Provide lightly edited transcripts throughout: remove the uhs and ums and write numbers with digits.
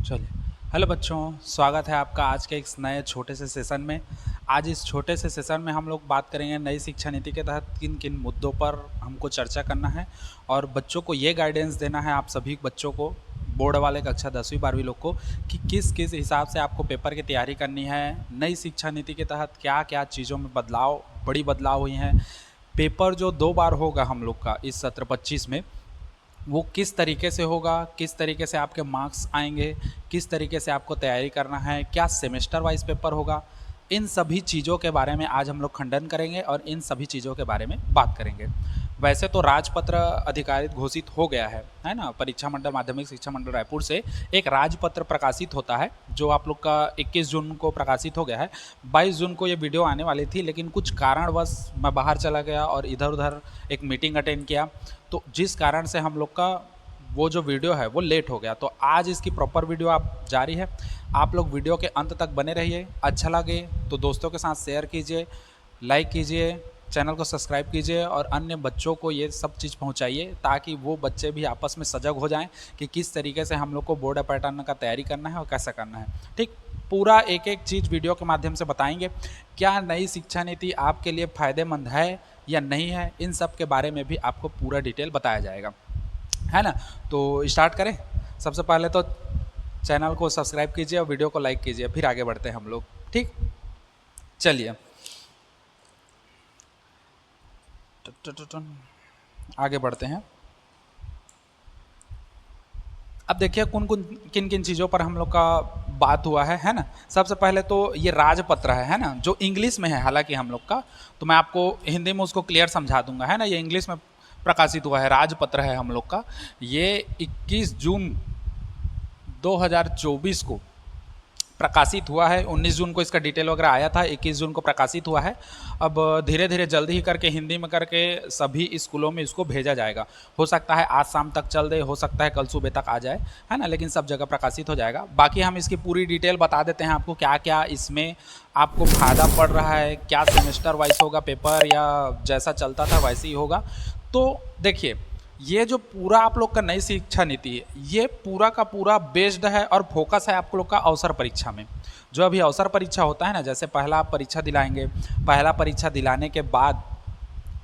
चलिए। हेलो बच्चों, स्वागत है आपका आज के इस नए छोटे से सेशन में। आज इस छोटे से सेशन में हम लोग बात करेंगे नई शिक्षा नीति के तहत किन किन मुद्दों पर हमको चर्चा करना है और बच्चों को ये गाइडेंस देना है, आप सभी बच्चों को, बोर्ड वाले कक्षा 10वीं 12वीं लोग को, कि किस किस हिसाब से आपको पेपर की तैयारी करनी है। नई शिक्षा नीति के तहत क्या क्या चीज़ों में बड़ी बदलाव हुई हैं। पेपर जो 2 बार होगा हम लोग का इस सत्र 25 में, वो किस तरीके से होगा, किस तरीके से आपके मार्क्स आएंगे, किस तरीके से आपको तैयारी करना है, क्या सेमेस्टर वाइज पेपर होगा, इन सभी चीज़ों के बारे में आज हम लोग खंडन करेंगे और इन सभी चीज़ों के बारे में बात करेंगे। वैसे तो राजपत्र अधिकारित घोषित हो गया है ना। परीक्षा मंडल माध्यमिक शिक्षा मंडल रायपुर से एक राजपत्र प्रकाशित होता है जो आप लोग का 21 जून को प्रकाशित हो गया है। 22 जून को ये वीडियो आने वाली थी, लेकिन कुछ कारणवश मैं बाहर चला गया और इधर उधर एक मीटिंग अटेंड किया, तो जिस कारण से हम लोग का वो जो वीडियो है वो लेट हो गया। तो आज इसकी प्रॉपर वीडियो आप जारी है। आप लोग वीडियो के अंत तक बने रहिए। अच्छा लगे तो दोस्तों के साथ शेयर कीजिए, लाइक कीजिए, चैनल को सब्सक्राइब कीजिए और अन्य बच्चों को ये सब चीज़ पहुंचाइए ताकि वो बच्चे भी आपस में सजग हो जाएं कि किस तरीके से हम लोग को बोर्ड पैटर्न का तैयारी करना है और कैसा करना है। ठीक, पूरा एक एक चीज़ वीडियो के माध्यम से बताएंगे। क्या नई शिक्षा नीति आपके लिए फ़ायदेमंद है या नहीं है, इन सब के बारे में भी आपको पूरा डिटेल बताया जाएगा, है ना। तो स्टार्ट करें। सबसे पहले तो चैनल को सब्सक्राइब कीजिए और वीडियो को लाइक कीजिए, फिर आगे बढ़ते हैं हम लोग। ठीक, चलिए आगे बढ़ते हैं। अब देखिए किन किन चीज़ों पर हम लोग का बात हुआ है ना। सबसे पहले तो ये राजपत्र है ना, जो इंग्लिश में है हालांकि हम लोग का, तो मैं आपको हिंदी में उसको क्लियर समझा दूंगा, है ना। ये इंग्लिश में प्रकाशित हुआ है, राजपत्र है हम लोग का। ये 21 जून 2024 को प्रकाशित हुआ है। 19 जून को इसका डिटेल वगैरह आया था, 21 जून को प्रकाशित हुआ है। अब धीरे धीरे जल्दी ही करके हिंदी में करके सभी स्कूलों में इसको भेजा जाएगा। हो सकता है आज शाम तक चल दे, हो सकता है कल सुबह तक आ जाए, है ना, लेकिन सब जगह प्रकाशित हो जाएगा। बाकी हम इसकी पूरी डिटेल बता देते हैं आपको, क्या क्या इसमें आपको फ़ायदा पड़ रहा है, क्या सेमेस्टर वाइज होगा पेपर या जैसा चलता था वैसे ही होगा। तो देखिए, ये जो पूरा आप लोग का नई शिक्षा नीति है, ये पूरा का पूरा बेस्ड है और फोकस है आप लोग का अवसर परीक्षा में। जो अभी अवसर परीक्षा होता है ना, जैसे पहला आप परीक्षा दिलाएंगे, पहला परीक्षा दिलाने के बाद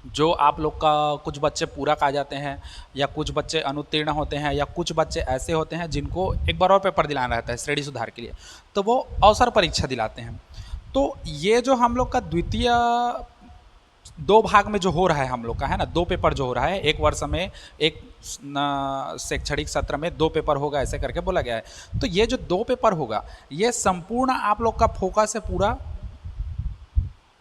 जो आप लोग का कुछ बच्चे पूरक आ जाते हैं या कुछ बच्चे अनुत्तीर्ण होते हैं या कुछ बच्चे ऐसे होते हैं जिनको एक बार और पेपर दिलाना रहता है श्रेणी सुधार के लिए, तो वो अवसर परीक्षा दिलाते हैं। तो ये जो हम लोग का द्वितीय 2 भाग में जो हो रहा है हम लोग का, है ना, 2 पेपर जो हो रहा है एक वर्ष में, एक शैक्षणिक सत्र में 2 पेपर होगा, ऐसे करके बोला गया है। तो ये जो 2 पेपर होगा, ये संपूर्ण आप लोग का फोकस है पूरा,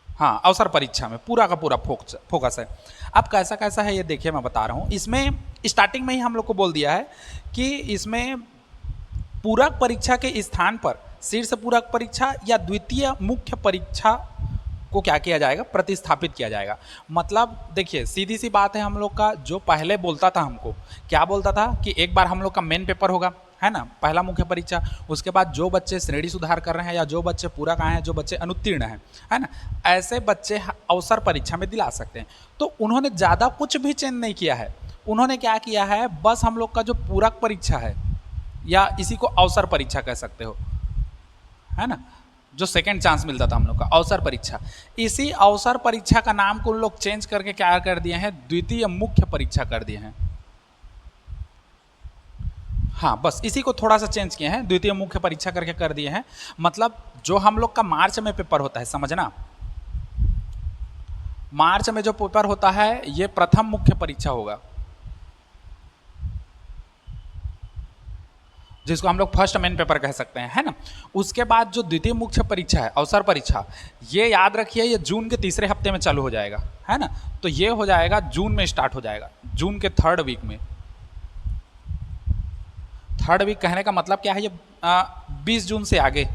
हाँ, अवसर परीक्षा में पूरा का पूरा फोकस है। अब कैसा कैसा है ये देखिए, मैं बता रहा हूँ। इसमें स्टार्टिंग में ही हम लोग को बोल दिया है कि इसमें पूरक परीक्षा के स्थान पर शीर्ष पूरक परीक्षा या द्वितीय मुख्य परीक्षा को क्या किया जाएगा, प्रतिस्थापित किया जाएगा। मतलब देखिए, सीधी सी बात है, हम लोग का जो पहले बोलता था हमको, क्या बोलता था कि एक बार हम लोग का मेन पेपर होगा, है ना, पहला मुख्य परीक्षा, उसके बाद जो बच्चे श्रेणी सुधार कर रहे हैं या जो बच्चे पूरक आए हैं, जो बच्चे अनुत्तीर्ण हैं, है ना, ऐसे बच्चे अवसर परीक्षा में दिला सकते हैं। तो उन्होंने ज़्यादा कुछ भी चेंज नहीं किया है। उन्होंने क्या किया है, बस हम लोग का जो पूरक परीक्षा है या इसी को अवसर परीक्षा कह सकते हो, है ना, जो सेकेंड चांस मिलता था हम लोग का, अवसर परीक्षा, इसी अवसर परीक्षा का नाम को लोग चेंज करके क्या कर दिए हैं, द्वितीय मुख्य परीक्षा कर दिए हैं। हाँ, बस इसी को थोड़ा सा चेंज किए हैं, द्वितीय मुख्य परीक्षा करके कर दिए हैं। मतलब जो हम लोग का मार्च में पेपर होता है, समझना, मार्च में जो पेपर होता है ये प्रथम मुख्य परीक्षा होगा, जिसको हम लोग फर्स्ट मेन पेपर कह सकते हैं, है ना। उसके बाद जो द्वितीय मुख्य परीक्षा है, अवसर परीक्षा, ये याद रखिए, ये जून के तीसरे हफ्ते में चालू हो जाएगा, है ना। तो ये हो जाएगा जून में, स्टार्ट हो जाएगा जून के 3rd वीक में। 3rd वीक कहने का मतलब क्या है, ये 20 जून से आगे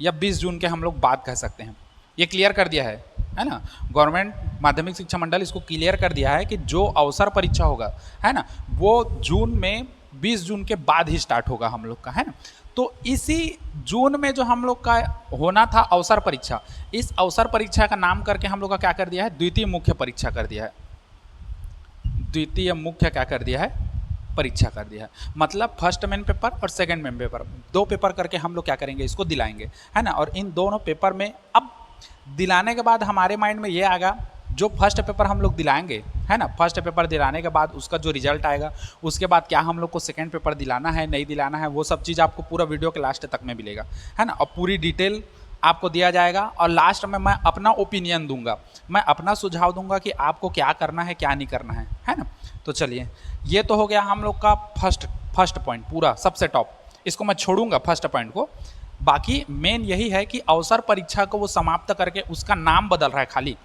या 20 जून के हम लोग बात कह सकते हैं। ये क्लियर कर दिया है ना, गवर्नमेंट माध्यमिक शिक्षा मंडल इसको क्लियर कर दिया है कि जो अवसर परीक्षा होगा, है ना, वो जून में 20 जून के बाद ही स्टार्ट होगा हम लोग का, है ना। तो इसी जून में जो हम लोग का होना था अवसर परीक्षा, इस अवसर परीक्षा का नाम करके हम लोग का क्या कर दिया है, द्वितीय मुख्य परीक्षा कर दिया है। द्वितीय मुख्य क्या कर दिया है, परीक्षा कर दिया है। मतलब फर्स्ट मेन पेपर और सेकंड मेन पेपर, 2 पेपर करके हम लोग क्या करेंगे, इसको दिलाएंगे, है ना। और इन दोनों पेपर में अब दिलाने के बाद हमारे माइंड में ये आएगा, जो फर्स्ट पेपर हम लोग दिलाएंगे, है ना, फर्स्ट पेपर दिलाने के बाद उसका जो रिजल्ट आएगा, उसके बाद क्या हम लोग को सेकंड पेपर दिलाना है नहीं दिलाना है, वो सब चीज़ आपको पूरा वीडियो के लास्ट तक में मिलेगा, है ना। और पूरी डिटेल आपको दिया जाएगा और लास्ट में मैं अपना ओपिनियन दूंगा, मैं अपना सुझाव दूंगा कि आपको क्या करना है क्या नहीं करना है ना। तो चलिए, ये तो हो गया हम लोग का फर्स्ट पॉइंट, पूरा सबसे टॉप। इसको मैं छोड़ूंगा फर्स्ट पॉइंट को। बाकी मेन यही है कि अवसर परीक्षा को वो समाप्त करके उसका नाम बदल रहा है। खाली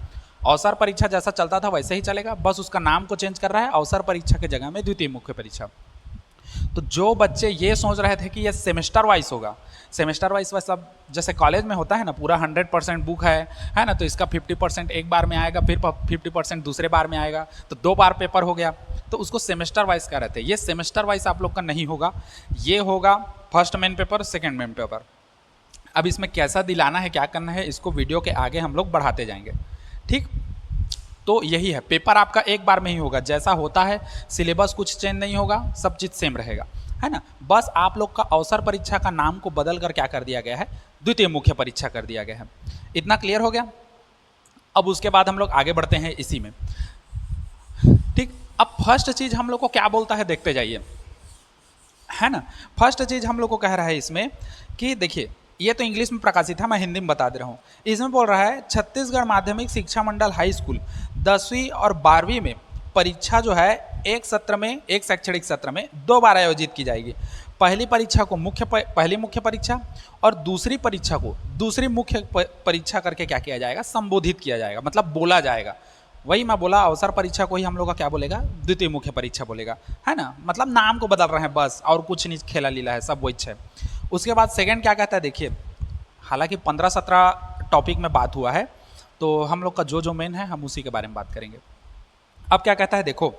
अवसर परीक्षा जैसा चलता था वैसे ही चलेगा, बस उसका नाम को चेंज कर रहा है, अवसर परीक्षा की जगह में द्वितीय मुख्य परीक्षा। तो जो बच्चे ये सोच रहे थे कि ये सेमेस्टर वाइज होगा, सेमेस्टर वाइज वैसा जैसे कॉलेज में होता है ना, पूरा 100% बुक है ना, तो इसका 50% एक बार में आएगा, फिर 50% दूसरे बार में आएगा, तो 2 बार पेपर हो गया, तो उसको सेमेस्टर वाइज कह रहे थे। ये सेमेस्टर वाइज आप लोग का नहीं होगा, ये होगा first main paper second main paper. अब इसमें कैसा दिलाना है क्या करना है, इसको वीडियो के आगे हम लोग बढ़ाते जाएंगे, ठीक। तो यही है, पेपर आपका एक बार में ही होगा, जैसा होता है सिलेबस कुछ चेंज नहीं होगा, सब चीज़ सेम रहेगा, है ना। बस आप लोग का अवसर परीक्षा का नाम को बदल कर क्या कर दिया गया है, द्वितीय मुख्य परीक्षा कर दिया गया है। इतना क्लियर हो गया। अब उसके बाद हम लोग आगे बढ़ते हैं इसी में, ठीक। अब फर्स्ट चीज़ हम लोग को क्या बोलता है देखते जाइए, है ना। फर्स्ट चीज़ हम लोग को कह रहा है इसमें कि देखिए, ये तो इंग्लिश में प्रकाशित है, मैं हिंदी में बता दे रहा हूँ। इसमें बोल रहा है छत्तीसगढ़ माध्यमिक शिक्षा मंडल हाई स्कूल 10वीं और 12वीं में परीक्षा जो है एक शैक्षणिक सत्र में 2 बार आयोजित की जाएगी। पहली परीक्षा को पहली मुख्य परीक्षा और दूसरी परीक्षा को दूसरी मुख्य परीक्षा करके क्या किया जाएगा, संबोधित किया जाएगा, मतलब बोला जाएगा। वही मैं बोला, अवसर परीक्षा को ही हम लोग का क्या बोलेगा, द्वितीय मुख्य परीक्षा बोलेगा, है ना। मतलब नाम को बदल रहे हैं बस, और कुछ नहीं खेला लीला है, सब वही है। उसके बाद सेकंड क्या कहता है देखिए, हालांकि 15-17 टॉपिक में बात हुआ है, तो हम लोग का जो मेन है हम उसी के बारे में बात करेंगे। अब क्या कहता है देखो,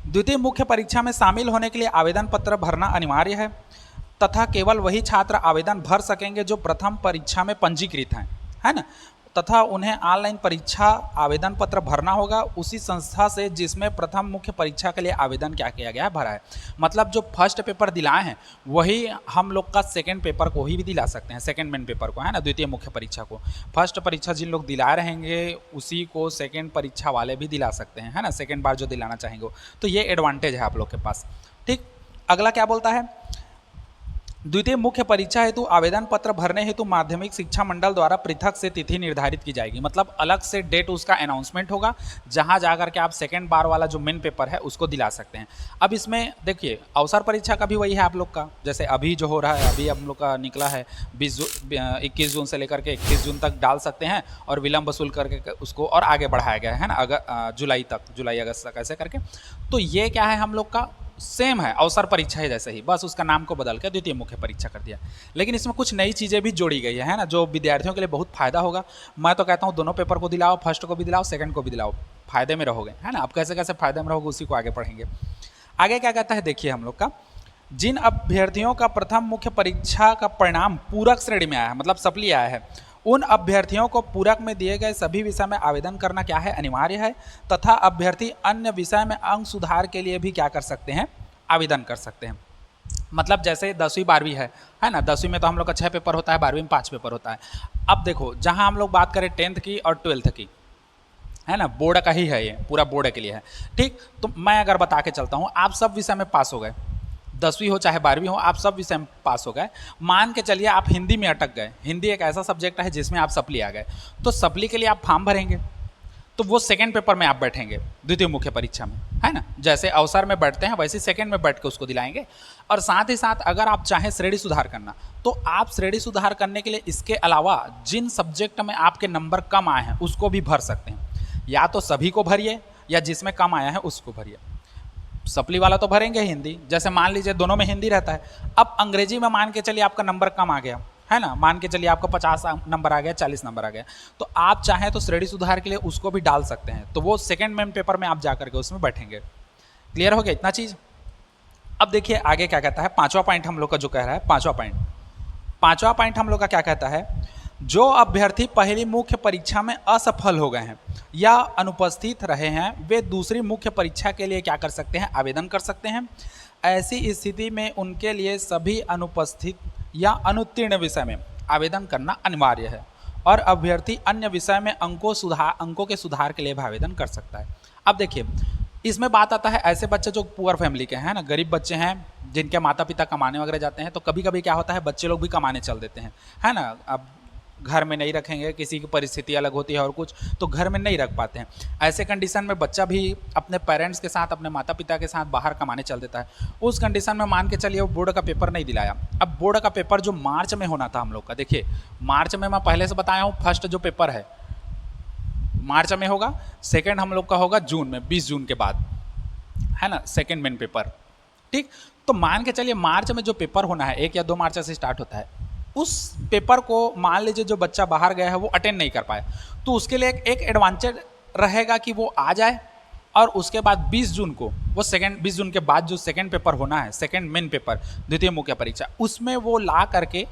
द्वितीय मुख्य परीक्षा में शामिल होने के लिए आवेदन पत्र भरना अनिवार्य है तथा केवल वही छात्र आवेदन भर सकेंगे जो प्रथम परीक्षा में पंजीकृत हैं, है ना। तथा उन्हें ऑनलाइन परीक्षा आवेदन पत्र भरना होगा उसी संस्था से जिसमें प्रथम मुख्य परीक्षा के लिए आवेदन क्या किया गया है, भरा है। मतलब जो फर्स्ट पेपर दिलाए हैं वही हम लोग का सेकंड पेपर को ही भी दिला सकते हैं, सेकंड मेन पेपर को, है ना, द्वितीय मुख्य परीक्षा को। फर्स्ट परीक्षा जिन लोग दिला रहेंगे उसी को सेकेंड परीक्षा वाले भी दिला सकते हैं, है ना, सेकेंड बार जो दिलाना चाहेंगे। तो ये एडवांटेज है आप लोग के पास, ठीक। अगला क्या बोलता है, द्वितीय मुख्य परीक्षा हेतु आवेदन पत्र भरने हेतु माध्यमिक शिक्षा मंडल द्वारा पृथक से तिथि निर्धारित की जाएगी। मतलब अलग से डेट उसका अनाउंसमेंट होगा, जहां जाकर के आप सेकेंड बार वाला जो मेन पेपर है उसको दिला सकते हैं। अब इसमें देखिए, अवसर परीक्षा का भी वही है आप लोग का, जैसे अभी जो हो रहा है, अभी हम लोग का निकला है 21 जून से लेकर के 21 जून तक डाल सकते हैं, और विलम्ब वसूल करके उसको और आगे बढ़ाया गया है ना, जुलाई अगस्त तक ऐसे करके। तो ये क्या है, हम लोग का सेम है, अवसर परीक्षा है जैसे ही, बस उसका नाम को बदल कर द्वितीय मुख्य परीक्षा कर दिया। लेकिन इसमें कुछ नई चीज़ें भी जोड़ी गई है ना, जो विद्यार्थियों के लिए बहुत फायदा होगा। मैं तो कहता हूँ दोनों पेपर को दिलाओ, फर्स्ट को भी दिलाओ, सेकंड को भी दिलाओ, फायदे में रहोगे, है ना। आप कैसे कैसे फायदे में रहोगे उसी को आगे पढ़ेंगे। आगे क्या कहता है देखिए हम लोग का, जिन अभ्यर्थियों का प्रथम मुख्य परीक्षा का परिणाम पूरक श्रेणी में आया है, मतलब सप्ली आया है, उन अभ्यर्थियों को पूरक में दिए गए सभी विषय में आवेदन करना क्या है, अनिवार्य है। तथा अभ्यर्थी अन्य विषय में अंक सुधार के लिए भी क्या कर सकते हैं, आवेदन कर सकते हैं। मतलब जैसे 10वीं 12वीं है ना, 10वीं में तो हम लोग का 6 पेपर होता है, 12वीं में 5 पेपर होता है। अब देखो, जहां हम लोग बात करें 10th की और 12th की, है ना, बोर्ड का ही है, ये पूरा बोर्ड के लिए है, ठीक। तो मैं अगर बता के चलता हूं, आप सब विषय में पास हो गए, 10वीं हो चाहे 12वीं हो, आप सब विषय में पास हो गए। मान के चलिए आप हिंदी में अटक गए, हिंदी एक ऐसा सब्जेक्ट है जिसमें आप सप्ली आ गए, तो सप्ली के लिए आप फॉर्म भरेंगे, तो वो सेकंड पेपर में आप बैठेंगे द्वितीय मुख्य परीक्षा में, है ना। जैसे अवसर में बैठते हैं वैसे सेकंड में बैठ के उसको दिलाएंगे। और साथ ही साथ अगर आप चाहें श्रेणी सुधार करना, तो आप श्रेणी सुधार करने के लिए इसके अलावा जिन सब्जेक्ट में आपके नंबर कम आए हैं उसको भी भर सकते हैं। या तो सभी को भरिए, या जिसमें कम आया है उसको भरिए। सप्ली वाला तो भरेंगे हिंदी, जैसे मान लीजिए दोनों में हिंदी रहता है। अब अंग्रेजी में मान के चलिए आपका नंबर कम आ गया, है ना, मान के चलिए आपका 50 नंबर आ गया, 40 नंबर आ गया, तो आप चाहें तो श्रेणी सुधार के लिए उसको भी डाल सकते हैं। तो वो सेकंड मेन पेपर में आप जाकर के उसमें बैठेंगे। क्लियर हो गया इतना चीज़। अब देखिए आगे क्या कहता है, पांचवा पॉइंट हम लोग का जो कह रहा है, पांचवा पॉइंट हम लोग का क्या कहता है, जो अभ्यर्थी पहली मुख्य परीक्षा में असफल हो गए हैं या अनुपस्थित रहे हैं, वे दूसरी मुख्य परीक्षा के लिए क्या कर सकते हैं, आवेदन कर सकते हैं। ऐसी स्थिति में उनके लिए सभी अनुपस्थित या अनुत्तीर्ण विषय में आवेदन करना अनिवार्य है और अभ्यर्थी अन्य विषय में अंकों के सुधार के लिए भी आवेदन कर सकता है। अब देखिए, इसमें बात आता है ऐसे बच्चे जो पुअर फैमिली के हैं ना, गरीब बच्चे हैं जिनके माता पिता कमाने वगैरह जाते हैं, तो कभी कभी क्या होता है बच्चे लोग भी कमाने चल देते हैं, है ना। अब घर में नहीं रखेंगे, किसी की परिस्थिति अलग होती है और कुछ, तो घर में नहीं रख पाते हैं। ऐसे कंडीशन में बच्चा भी अपने पेरेंट्स के साथ, अपने माता पिता के साथ बाहर कमाने चल देता है। उस कंडीशन में मान के चलिए वो बोर्ड का पेपर नहीं दिलाया। अब बोर्ड का पेपर जो मार्च में होना था हम लोग का, देखिए मार्च में मैं पहले से बताया हूँ, फर्स्ट जो पेपर है मार्च में होगा, सेकेंड हम लोग का होगा जून में, 20 जून के बाद, है ना, सेकेंड मेन पेपर। ठीक, तो मान के चलिए मार्च में जो पेपर होना है 1 या 2 मार्च से स्टार्ट होता है, उस पेपर को मान लीजिए जो बच्चा बाहर गया है वो अटेंड नहीं कर पाया, तो उसके लिए एक एडवांटेज रहेगा कि वो आ जाए और उसके बाद 20 जून को वो 20 जून के बाद जो सेकेंड पेपर होना है, सेकेंड मेन पेपर, द्वितीय मुख्य परीक्षा, उसमें वो ला करके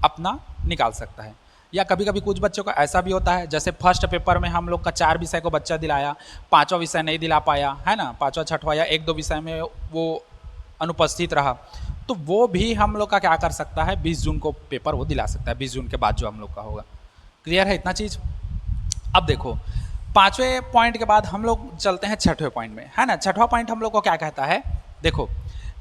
अपना निकाल सकता है। या कभी कभी कुछ बच्चों का ऐसा भी होता है, जैसे फर्स्ट पेपर में हम लोग का 4 विषय को बच्चा दिलाया, 5वां विषय नहीं दिला पाया, है ना, 5वां 6वां या 1-2 विषय में वो अनुपस्थित रहा, तो वो भी हम लोग का क्या कर सकता है, 20 जून को पेपर वो दिला सकता है, 20 जून के बाद जो हम लोग का होगा। क्लियर है इतना चीज़। अब देखो 5वें पॉइंट के बाद हम लोग चलते हैं 6वें पॉइंट में, है ना। 6वां पॉइंट हम लोग को क्या कहता है, देखो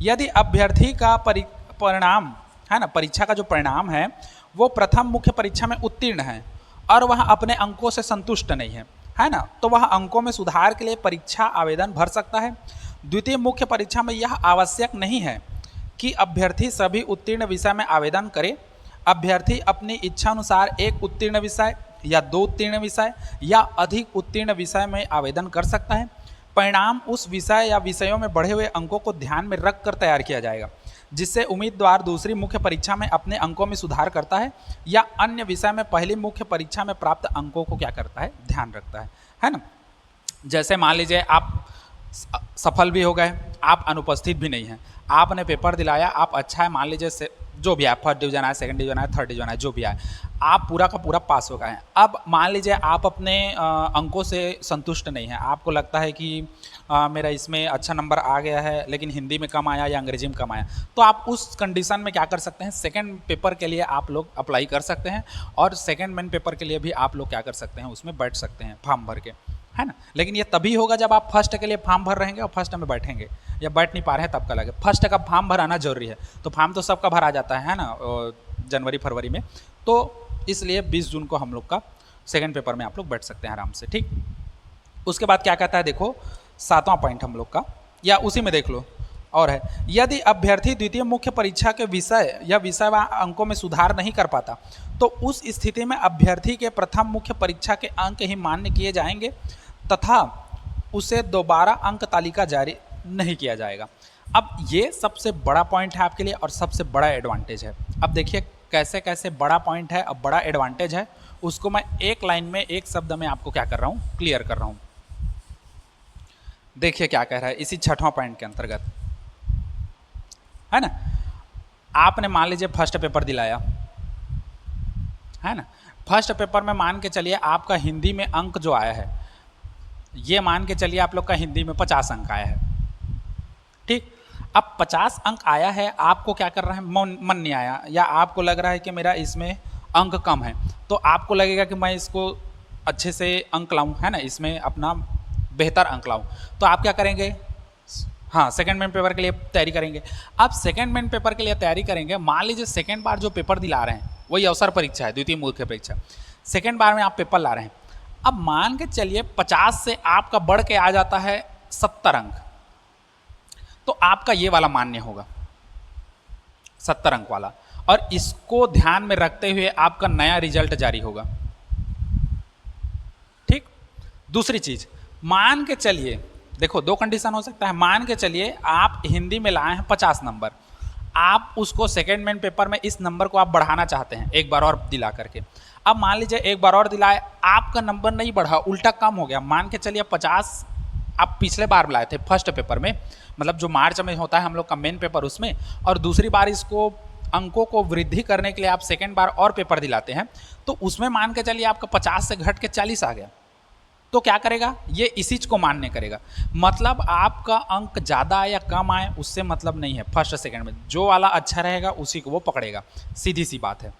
यदि अभ्यर्थी का परिणाम, है ना, परीक्षा का जो परिणाम है वो प्रथम मुख्य परीक्षा में उत्तीर्ण है और वह अपने अंकों से संतुष्ट नहीं है ना, तो वह अंकों में सुधार के लिए परीक्षा आवेदन भर सकता है। द्वितीय मुख्य परीक्षा में यह आवश्यक नहीं है कि अभ्यर्थी सभी उत्तीर्ण विषय में आवेदन करे। अभ्यर्थी अपनी इच्छा अनुसार एक उत्तीर्ण विषय या 2 उत्तीर्ण विषय या अधिक उत्तीर्ण विषय में आवेदन कर सकता है। परिणाम उस विषय या विषयों में बढ़े हुए अंकों को ध्यान में रख कर तैयार किया जाएगा, जिससे उम्मीदवार दूसरी मुख्य परीक्षा में अपने अंकों में सुधार करता है या अन्य विषय में पहली मुख्य परीक्षा में प्राप्त अंकों को क्या करता है, ध्यान रखता है ना। जैसे मान लीजिए आप सफल भी हो गए, आप अनुपस्थित भी नहीं हैं, आपने पेपर दिलाया, आप अच्छा है, मान लीजिए से जो भी है, फर्स्ट डिवीजन आया, सेकंड डिवीजन आया, थर्ड डिवीजन आया, जो भी आया, आप पूरा का पूरा पास हो गए हैं। अब मान लीजिए आप अपने अंकों से संतुष्ट नहीं हैं, आपको लगता है कि मेरा इसमें अच्छा नंबर आ गया है लेकिन हिंदी में कम आया या अंग्रेजी में कम आया, तो आप उस कंडीशन में क्या कर सकते हैं, सेकंड पेपर के लिए आप लोग अप्लाई कर सकते हैं और सेकंड मेन पेपर के लिए भी आप लोग क्या कर सकते हैं, उसमें बैठ सकते हैं फॉर्म भर के, है ना। लेकिन ये तभी होगा जब आप फर्स्ट के लिए फॉर्म भर रहेंगे और फर्स्ट में बैठेंगे, या बैठ नहीं पा रहे हैं तब का लगे। फर्स्ट का फॉर्म भराना जरूरी है, तो फॉर्म तो सबका भरा जाता है ना जनवरी फरवरी में, तो इसलिए 20 जून को हम लोग का सेकंड पेपर में आप लोग बैठ सकते हैं आराम से। ठीक, उसके बाद क्या कहता है, देखो 7वां पॉइंट हम लोग का, या उसी में देख लो, और है यदि अभ्यर्थी द्वितीय मुख्य परीक्षा के विषय या विषय व अंकों में सुधार नहीं कर पाता, तो उस स्थिति में अभ्यर्थी के प्रथम मुख्य परीक्षा के अंक ही मान्य किए जाएंगे तथा उसे दोबारा अंक तालिका जारी नहीं किया जाएगा। अब ये सबसे बड़ा पॉइंट है आपके लिए और सबसे बड़ा एडवांटेज है। अब देखिए कैसे कैसे बड़ा पॉइंट है और बड़ा एडवांटेज है, उसको मैं एक लाइन में, एक शब्द में आपको क्या कर रहा हूँ, क्लियर कर रहा हूँ। देखिए क्या कह रहा है इसी 6वां पॉइंट के अंतर्गत, है ना। आपने मान लीजिए फर्स्ट पेपर दिलाया, है ना, फर्स्ट पेपर में मान के चलिए आपका हिंदी में अंक जो आया है, ये मान के चलिए आप लोग का हिंदी में 50 अंक आया है। ठीक, अब 50 अंक आया है, आपको क्या कर रहा है, मन नहीं आया, या आपको लग रहा है कि मेरा इसमें अंक कम है, तो आपको लगेगा कि मैं इसको अच्छे से अंक लाऊं, है ना, इसमें अपना बेहतर अंक लाऊं, तो आप क्या करेंगे, हाँ सेकंड मेन पेपर के लिए तैयारी करेंगे। अब सेकंड मेन पेपर के लिए तैयारी करेंगे, मान लीजिए सेकंड बार जो पेपर दिला रहे हैं वही अवसर परीक्षा है, द्वितीय मुख्य परीक्षा, सेकंड बार में आप पेपर ला रहे हैं। अब मान के चलिए 50 से आपका बढ़ के आ जाता है 70 अंक, तो आपका ये वाला मान्य होगा 70 अंक वाला, और इसको ध्यान में रखते हुए आपका नया रिजल्ट जारी होगा। ठीक, दूसरी चीज, मान के चलिए, देखो 2 कंडीशन हो सकता है, मान के चलिए आप हिंदी में लाए हैं 50 नंबर, आप उसको सेकेंड मेन पेपर में इस नंबर को आप बढ़ाना चाहते हैं एक बार और दिला करके। अब मान लीजिए एक बार और दिलाए, आपका नंबर नहीं बढ़ा, उल्टा कम हो गया, मान के चलिए 50 आप पिछले बार लाए थे फर्स्ट पेपर में, मतलब जो मार्च में होता है हम लोग का मेन पेपर उसमें, और दूसरी बार इसको अंकों को वृद्धि करने के लिए आप सेकेंड बार और पेपर दिलाते हैं, तो उसमें मान के चलिए आपका 50 से घट के 40 आ गया, तो क्या करेगा, ये इसी को मान्य करेगा। मतलब आपका अंक ज़्यादा आए या कम आए उससे मतलब नहीं है, फर्स्ट सेकंड में जो वाला अच्छा रहेगा उसी को वो पकड़ेगा, सीधी सी बात है।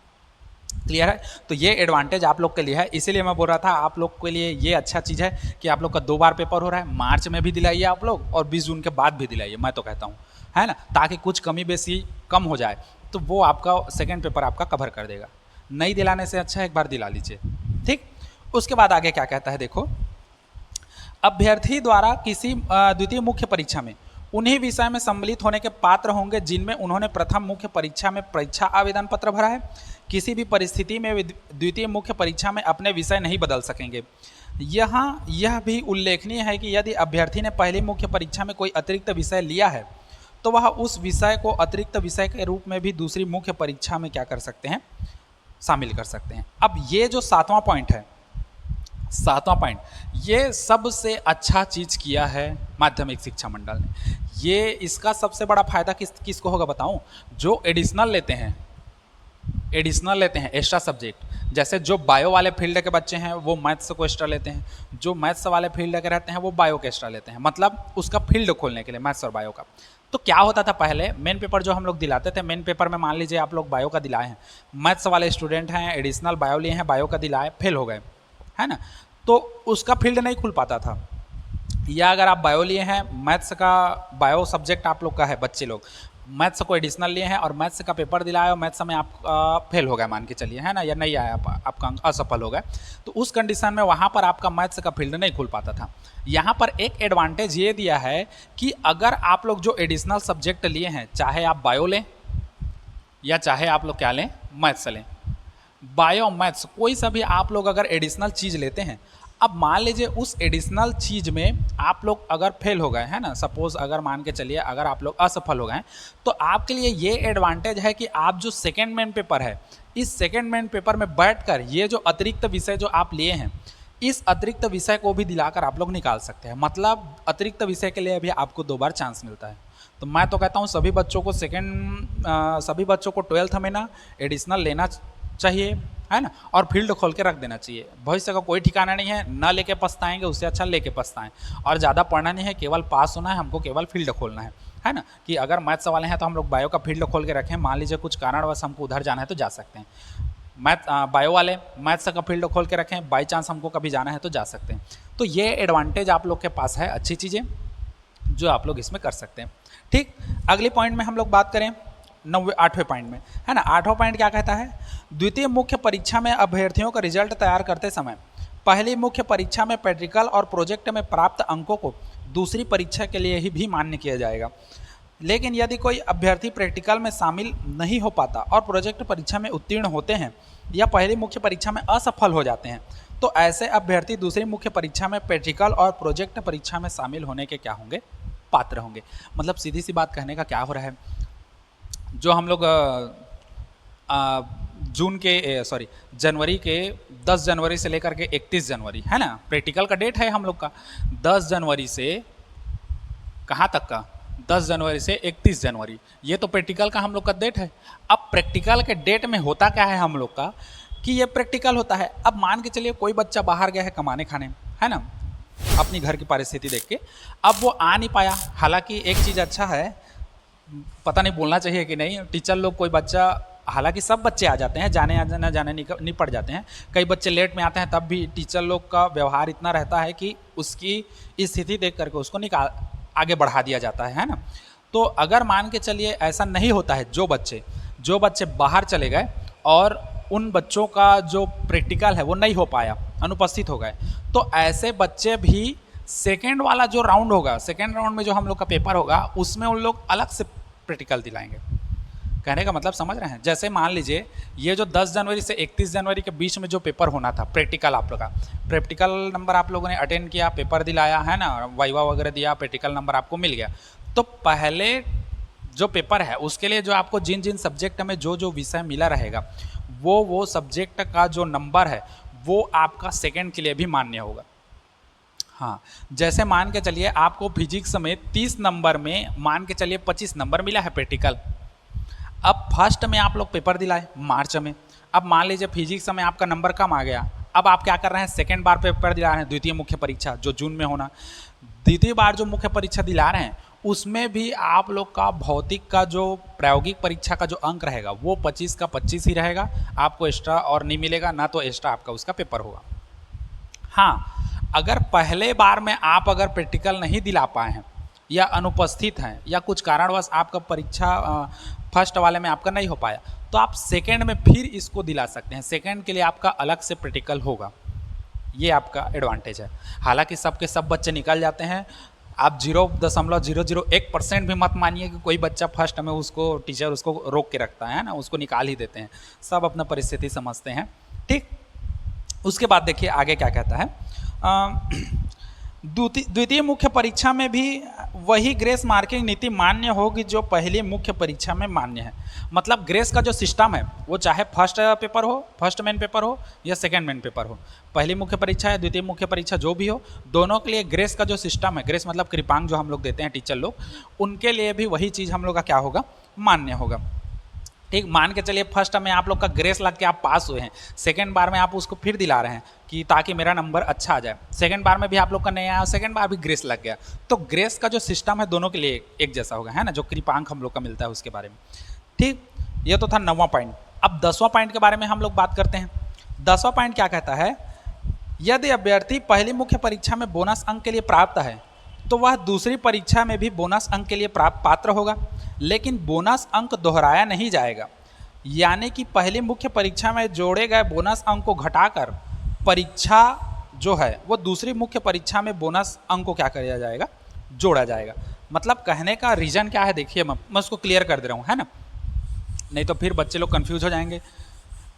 क्लियर है? तो ये एडवांटेज आप लोग के लिए है, इसीलिए मैं बोल रहा था आप लोग के लिए ये अच्छा चीज़ है कि आप लोग का 2 बार पेपर हो रहा है, मार्च में भी दिलाइए आप लोग और 20 जून के बाद भी दिलाइए, मैं तो कहता हूँ, है ना, ताकि कुछ कमी बेसी कम हो जाए, तो वो आपका सेकेंड पेपर आपका कवर कर देगा। नहीं दिलाने से अच्छा एक बार दिला लीजिए, ठीक। उसके बाद आगे क्या कहता है देखो, अभ्यर्थी द्वारा किसी द्वितीय मुख्य परीक्षा में उन्हीं विषय में सम्मिलित होने के पात्र होंगे जिनमें उन्होंने प्रथम मुख्य परीक्षा में परीक्षा आवेदन पत्र भरा है। किसी भी परिस्थिति में द्वितीय मुख्य परीक्षा में अपने विषय नहीं बदल सकेंगे। यहाँ यह भी उल्लेखनीय है कि यदि अभ्यर्थी ने पहली मुख्य परीक्षा में कोई अतिरिक्त विषय लिया है तो वह उस विषय को अतिरिक्त विषय के रूप में भी दूसरी मुख्य परीक्षा में क्या कर सकते हैं, शामिल कर सकते हैं। अब ये जो 7वां पॉइंट है, 7वां पॉइंट, ये सबसे अच्छा चीज़ किया है माध्यमिक शिक्षा मंडल ने। ये इसका सबसे बड़ा फायदा किसको होगा बताऊं, जो एडिशनल लेते हैं, एक्स्ट्रा सब्जेक्ट, जैसे जो बायो वाले फील्ड के बच्चे हैं वो मैथ्स को एक्स्ट्रा लेते हैं, जो मैथ्स वाले फील्ड के रहते हैं वो बायो के एक्स्ट्रा लेते हैं, मतलब उसका फील्ड खोलने के लिए मैथ्स और बायो का। तो क्या होता था पहले, मेन पेपर जो हम लोग दिलाते थे, मेन पेपर में मान लीजिए आप लोग बायो का दिलाए हैं, मैथ्स वाले स्टूडेंट हैं, एडिशनल बायो लिए हैं, बायो का दिलाए, फेल हो गए, है ना, तो उसका फील्ड नहीं खुल पाता था। या अगर आप बायो लिए हैं, मैथ्स का बायो सब्जेक्ट आप लोग का है, बच्चे लोग मैथ्स को एडिशनल लिए हैं और मैथ्स का पेपर दिलाया और मैथ्स में आप फेल हो गए मान के चलिए, है ना, या नहीं आया आपका अंक असफल हो गए, तो उस कंडीशन में वहाँ पर आपका मैथ्स का फील्ड नहीं खुल पाता था। यहाँ पर एक एडवांटेज ये दिया है कि अगर आप लोग जो एडिशनल सब्जेक्ट लिए हैं, चाहे आप बायो लें या चाहे आप लोग क्या लें, मैथ्स लें, बायो मैथ्स कोई सा भी आप लोग अगर एडिशनल चीज़ लेते हैं, अब मान लीजिए उस एडिशनल चीज़ में आप लोग अगर फेल हो गए, है ना, सपोज अगर मान के चलिए अगर आप लोग असफल हो गए, तो आपके लिए ये एडवांटेज है कि आप जो सेकेंड मेन पेपर है, इस सेकेंड मेन पेपर में बैठकर ये जो अतिरिक्त विषय जो आप लिए हैं, इस अतिरिक्त विषय को भी दिलाकर आप लोग निकाल सकते हैं। मतलब अतिरिक्त विषय के लिए भी आपको 2 बार चांस मिलता है। तो मैं तो कहता हूँ सभी बच्चों को सभी बच्चों को 12th में ना एडिशनल लेना चाहिए, है ना, और फील्ड खोल के रख देना चाहिए। भविष्य का कोई ठिकाना नहीं है, ना लेके पछताएंगे, उससे अच्छा लेके पछताएं। और ज़्यादा पढ़ना नहीं है, केवल पास होना है, हमको केवल फील्ड खोलना है ना, कि अगर मैथ्स वाले हैं तो हम लोग बायो का फील्ड खोल के रखें, मान लीजिए कुछ कारणवश हमको उधर जाना है तो जा सकते हैं। बायो वाले मैथ्स का फील्ड खोल के रखें, बाई चांस हमको कभी जाना है तो जा सकते हैं। तो ये एडवांटेज आप लोग के पास है, अच्छी चीज़ें जो आप लोग इसमें कर सकते हैं, ठीक। अगली पॉइंट में हम लोग बात करें 8वें पॉइंट में, है ना, 8वां पॉइंट क्या कहता है, द्वितीय मुख्य परीक्षा में अभ्यर्थियों का रिजल्ट तैयार करते समय पहली मुख्य परीक्षा में प्रैक्टिकल और प्रोजेक्ट में प्राप्त अंकों को दूसरी परीक्षा के लिए ही भी मान्य किया जाएगा। लेकिन यदि कोई अभ्यर्थी प्रैक्टिकल में शामिल नहीं हो पाता और प्रोजेक्ट परीक्षा में उत्तीर्ण होते हैं या पहली मुख्य परीक्षा में असफल हो जाते हैं, तो ऐसे अभ्यर्थी दूसरी मुख्य परीक्षा में प्रैक्टिकल और प्रोजेक्ट परीक्षा में शामिल होने के क्या होंगे, पात्र होंगे। मतलब सीधी सी बात कहने का क्या हो रहा है, जो हम लोग जनवरी के 10 जनवरी से लेकर के 31 जनवरी, है ना, प्रैक्टिकल का डेट है हम लोग का 10 जनवरी से कहाँ तक का, 10 जनवरी से 31 जनवरी, ये तो प्रैक्टिकल का हम लोग का डेट है। अब प्रैक्टिकल के डेट में होता क्या है हम लोग का कि ये प्रैक्टिकल होता है। अब मान के चलिए कोई बच्चा बाहर गया है कमाने खाने, है ना, अपनी घर की परिस्थिति देख के, अब वो आ नहीं पाया। हालांकि एक चीज़ अच्छा है, पता नहीं बोलना चाहिए कि नहीं, टीचर लोग कोई बच्चा, हालांकि सब बच्चे आ जाते हैं, जाने न जाने निपट जाते हैं, कई बच्चे लेट में आते हैं, तब भी टीचर लोग का व्यवहार इतना रहता है कि उसकी स्थिति देख करके उसको आगे बढ़ा दिया जाता है ना। तो अगर मान के चलिए ऐसा नहीं होता है, जो बच्चे बाहर चले गए और उन बच्चों का जो प्रैक्टिकल है वो नहीं हो पाया, अनुपस्थित हो गए, तो ऐसे बच्चे भी सेकेंड वाला जो राउंड होगा, सेकेंड राउंड में जो हम लोग का पेपर होगा, उसमें उन लोग अलग से प्रैक्टिकल दिलाएंगे। कहने का मतलब समझ रहे हैं। जैसे मान लीजिए ये जो 10 जनवरी से 31 जनवरी के बीच में जो पेपर होना था प्रैक्टिकल, आप लोग का प्रैक्टिकल नंबर आप लोगों ने अटेंड किया, पेपर दिलाया, है ना, वाइवा वगैरह दिया, प्रैक्टिकल नंबर आपको मिल गया। तो पहले जो पेपर है उसके लिए जो आपको जिन जिन सब्जेक्ट में जो जो विषय मिला रहेगा, वो सब्जेक्ट का जो नंबर है वो आपका सेकेंड के लिए भी मान्य होगा। हाँ, जैसे मान के चलिए आपको फिजिक्स में 30 नंबर में मान के चलिए 25 नंबर मिला है प्रैक्टिकल। अब फर्स्ट में आप लोग पेपर दिलाए मार्च में, अब मान लीजिए फिजिक्स में आपका नंबर कम आ गया, अब आप क्या कर रहे हैं, सेकेंड बार पेपर दिला रहे हैं, द्वितीय मुख्य परीक्षा जो जून में होना। द्वितीय बार जो मुख्य परीक्षा दिला रहे हैं उसमें भी आप लोग का भौतिक का जो प्रायोगिक परीक्षा का जो अंक रहेगा वो 25 का 25 ही रहेगा, आपको एक्स्ट्रा और नहीं मिलेगा, ना तो एक्स्ट्रा आपका उसका पेपर होगा। हाँ, अगर पहले बार में आप अगर प्रैक्टिकल नहीं दिला पाए हैं या अनुपस्थित हैं या कुछ कारणवश आपका परीक्षा फर्स्ट वाले में आपका नहीं हो पाया, तो आप सेकेंड में फिर इसको दिला सकते हैं। सेकेंड के लिए आपका अलग से प्रैक्टिकल होगा, ये आपका एडवांटेज है। हालांकि सबके सब बच्चे निकल जाते हैं, आप 0.001% भी मत मानिए कि कोई बच्चा फर्स्ट में उसको टीचर उसको रोक के रखता है ना, उसको निकाल ही देते हैं। सब अपना परिस्थिति समझते हैं, ठीक। उसके बाद देखिए आगे क्या कहता है। द्वितीय मुख्य परीक्षा में भी वही ग्रेस मार्किंग नीति मान्य होगी जो पहली मुख्य परीक्षा में मान्य है। मतलब ग्रेस का जो सिस्टम है वो चाहे फर्स्ट पेपर हो, फर्स्ट मेन पेपर हो या सेकंड मेन पेपर हो, पहली मुख्य परीक्षा या द्वितीय मुख्य परीक्षा जो भी हो, दोनों के लिए ग्रेस का जो सिस्टम है, ग्रेस मतलब कृपांक जो हम लोग देते हैं टीचर लोग, उनके लिए भी वही चीज़ हम लोग का क्या होगा, मान्य होगा। ठीक, मान के चलिए फर्स्ट में आप लोग का ग्रेस लग के आप पास हुए हैं, सेकेंड बार में आप उसको फिर दिला रहे हैं कि ताकि मेरा नंबर अच्छा आ जाए। सेकेंड बार में भी आप लोग का नहीं आया, सेकेंड बार भी ग्रेस लग गया, तो ग्रेस का जो सिस्टम है दोनों के लिए एक जैसा होगा, है ना, जो कृपांक हम लोग का मिलता है उसके बारे में। ठीक, ये तो था 9वां पॉइंट। अब 10वां पॉइंट के बारे में हम लोग बात करते हैं। 10वां पॉइंट क्या कहता है, यदि अभ्यर्थी पहली मुख्य परीक्षा में बोनस अंक के लिए प्राप्त है तो वह दूसरी परीक्षा में भी बोनस अंक के लिए पात्र होगा, लेकिन बोनस अंक दोहराया नहीं जाएगा। यानी कि पहली मुख्य परीक्षा में जोड़े गए बोनस अंक को घटाकर परीक्षा जो है वो दूसरी मुख्य परीक्षा में बोनस अंक को क्या किया जाएगा, जोड़ा जाएगा। मतलब कहने का रीज़न क्या है, देखिए मैं उसको क्लियर कर दे रहा हूँ, है ना, नहीं तो फिर बच्चे लोग कंफ्यूज हो जाएंगे।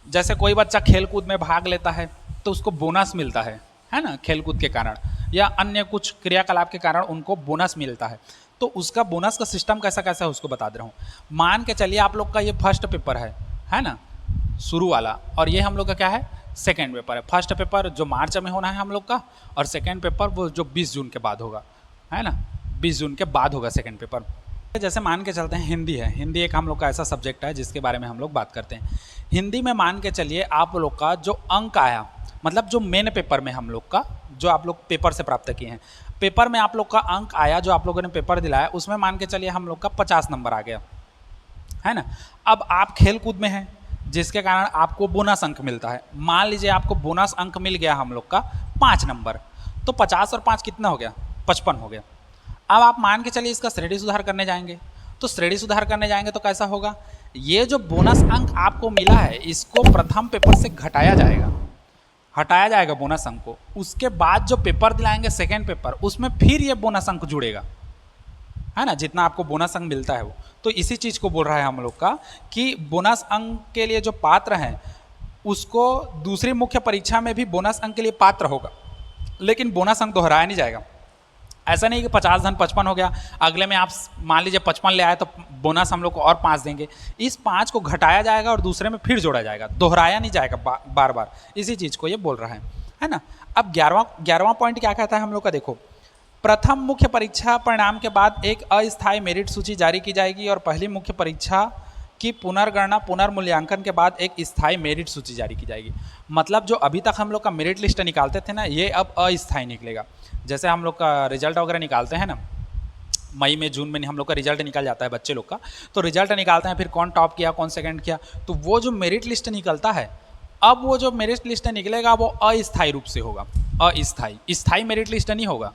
जैसे कोई बच्चा खेल कूद में भाग लेता है तो उसको बोनस मिलता है ना, खेल कूद के कारण या अन्य कुछ क्रियाकलाप के कारण उनको बोनस मिलता है, तो उसका बोनस का सिस्टम कैसा कैसा है उसको बता दे रहा हूँ। मान के चलिए आप लोग का ये फर्स्ट पेपर है ना, शुरू वाला, और ये हम लोग का क्या है, सेकेंड पेपर है। फर्स्ट पेपर जो मार्च में होना है हम लोग का, और सेकेंड पेपर वो जो 20 जून के बाद होगा, है ना, 20 जून के बाद होगा सेकेंड पेपर। जैसे मान के चलते हैं हिंदी है, हिंदी एक हम लोग का ऐसा सब्जेक्ट है जिसके बारे में हम लोग बात करते हैं। हिंदी में मान के चलिए आप लोग का जो अंक आया, मतलब जो मेन पेपर में हम लोग का जो आप लोग पेपर से प्राप्त किए हैं, पेपर में आप लोग का अंक आया, जो आप लोगों ने पेपर दिलाया उसमें मान के चलिए हम लोग का 50 नंबर आ गया, है ना। अब आप खेल कूद में हैं जिसके कारण आपको बोनस अंक मिलता है। मान लीजिए आपको बोनस अंक मिल गया हम लोग का 5 नंबर, तो 50 और 5 कितना हो गया, 55 हो गया। अब आप मान के चलिए इसका श्रेणी सुधार करने जाएंगे, तो श्रेणी सुधार करने जाएंगे तो कैसा होगा, ये जो बोनस अंक आपको मिला है इसको प्रथम पेपर से हटाया जाएगा बोनस अंक को। उसके बाद जो पेपर दिलाएंगे सेकेंड पेपर, उसमें फिर ये बोनस अंक जुड़ेगा, है ना, जितना आपको बोनस अंक मिलता है वो। तो इसी चीज़ को बोल रहा है हम लोग का कि बोनस अंक के लिए जो पात्र हैं उसको दूसरी मुख्य परीक्षा में भी बोनस अंक के लिए पात्र होगा, लेकिन बोनस अंक दोहराया नहीं जाएगा। ऐसा नहीं कि 50 धन 55 हो गया, अगले में आप मान लीजिए 55 ले आए तो बोनस हम लोग को और 5 देंगे। इस 5 को घटाया जाएगा और दूसरे में फिर जोड़ा जाएगा, दोहराया नहीं जाएगा बार बार। इसी चीज़ को ये बोल रहा है ना। अब 11वां पॉइंट क्या कहता है हम लोग का, देखो, प्रथम मुख्य परीक्षा परिणाम के बाद एक अस्थायी मेरिट सूची जारी की जाएगी और पहली मुख्य परीक्षा की पुनर्गणना पुनर्मूल्यांकन के बाद एक स्थायी मेरिट सूची जारी की जाएगी। मतलब जो अभी तक हम लोग का मेरिट लिस्ट निकालते थे ना, ये अब अस्थायी निकलेगा। जैसे हम लोग का रिजल्ट वगैरह निकालते हैं ना, मई में जून में हम लोग का रिजल्ट निकल जाता है बच्चे लोग का, तो रिजल्ट निकालते हैं, फिर कौन टॉप किया कौन सेकंड किया, तो वो जो मेरिट लिस्ट निकलता है, अब वो जो मेरिट लिस्ट निकलेगा वो अस्थायी रूप से होगा। स्थायी मेरिट लिस्ट नहीं होगा,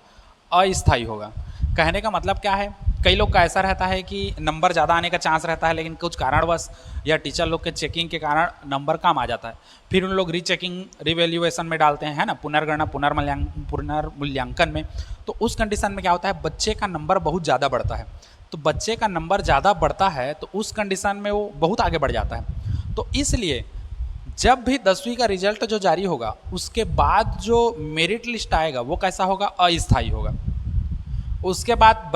अस्थायी होगा। कहने का मतलब क्या है, कई लोग का ऐसा रहता है कि नंबर ज़्यादा आने का चांस रहता है, लेकिन कुछ कारणवश या टीचर लोग के चेकिंग के कारण नंबर कम आ जाता है, फिर उन लोग रीचेकिंग रिवैल्यूएशन में डालते हैं, है ना, पुनर्गणना पुनर्मूल्यांकन में। तो उस कंडीशन में क्या होता है, बच्चे का नंबर बहुत ज़्यादा बढ़ता है। तो बच्चे का नंबर ज़्यादा बढ़ता है तो उस कंडीशन में वो बहुत आगे बढ़ जाता है। तो इसलिए जब भी 10वीं का रिजल्ट जो जारी होगा उसके बाद जो मेरिट लिस्ट आएगा वो कैसा होगा, अस्थायी होगा। उसके बाद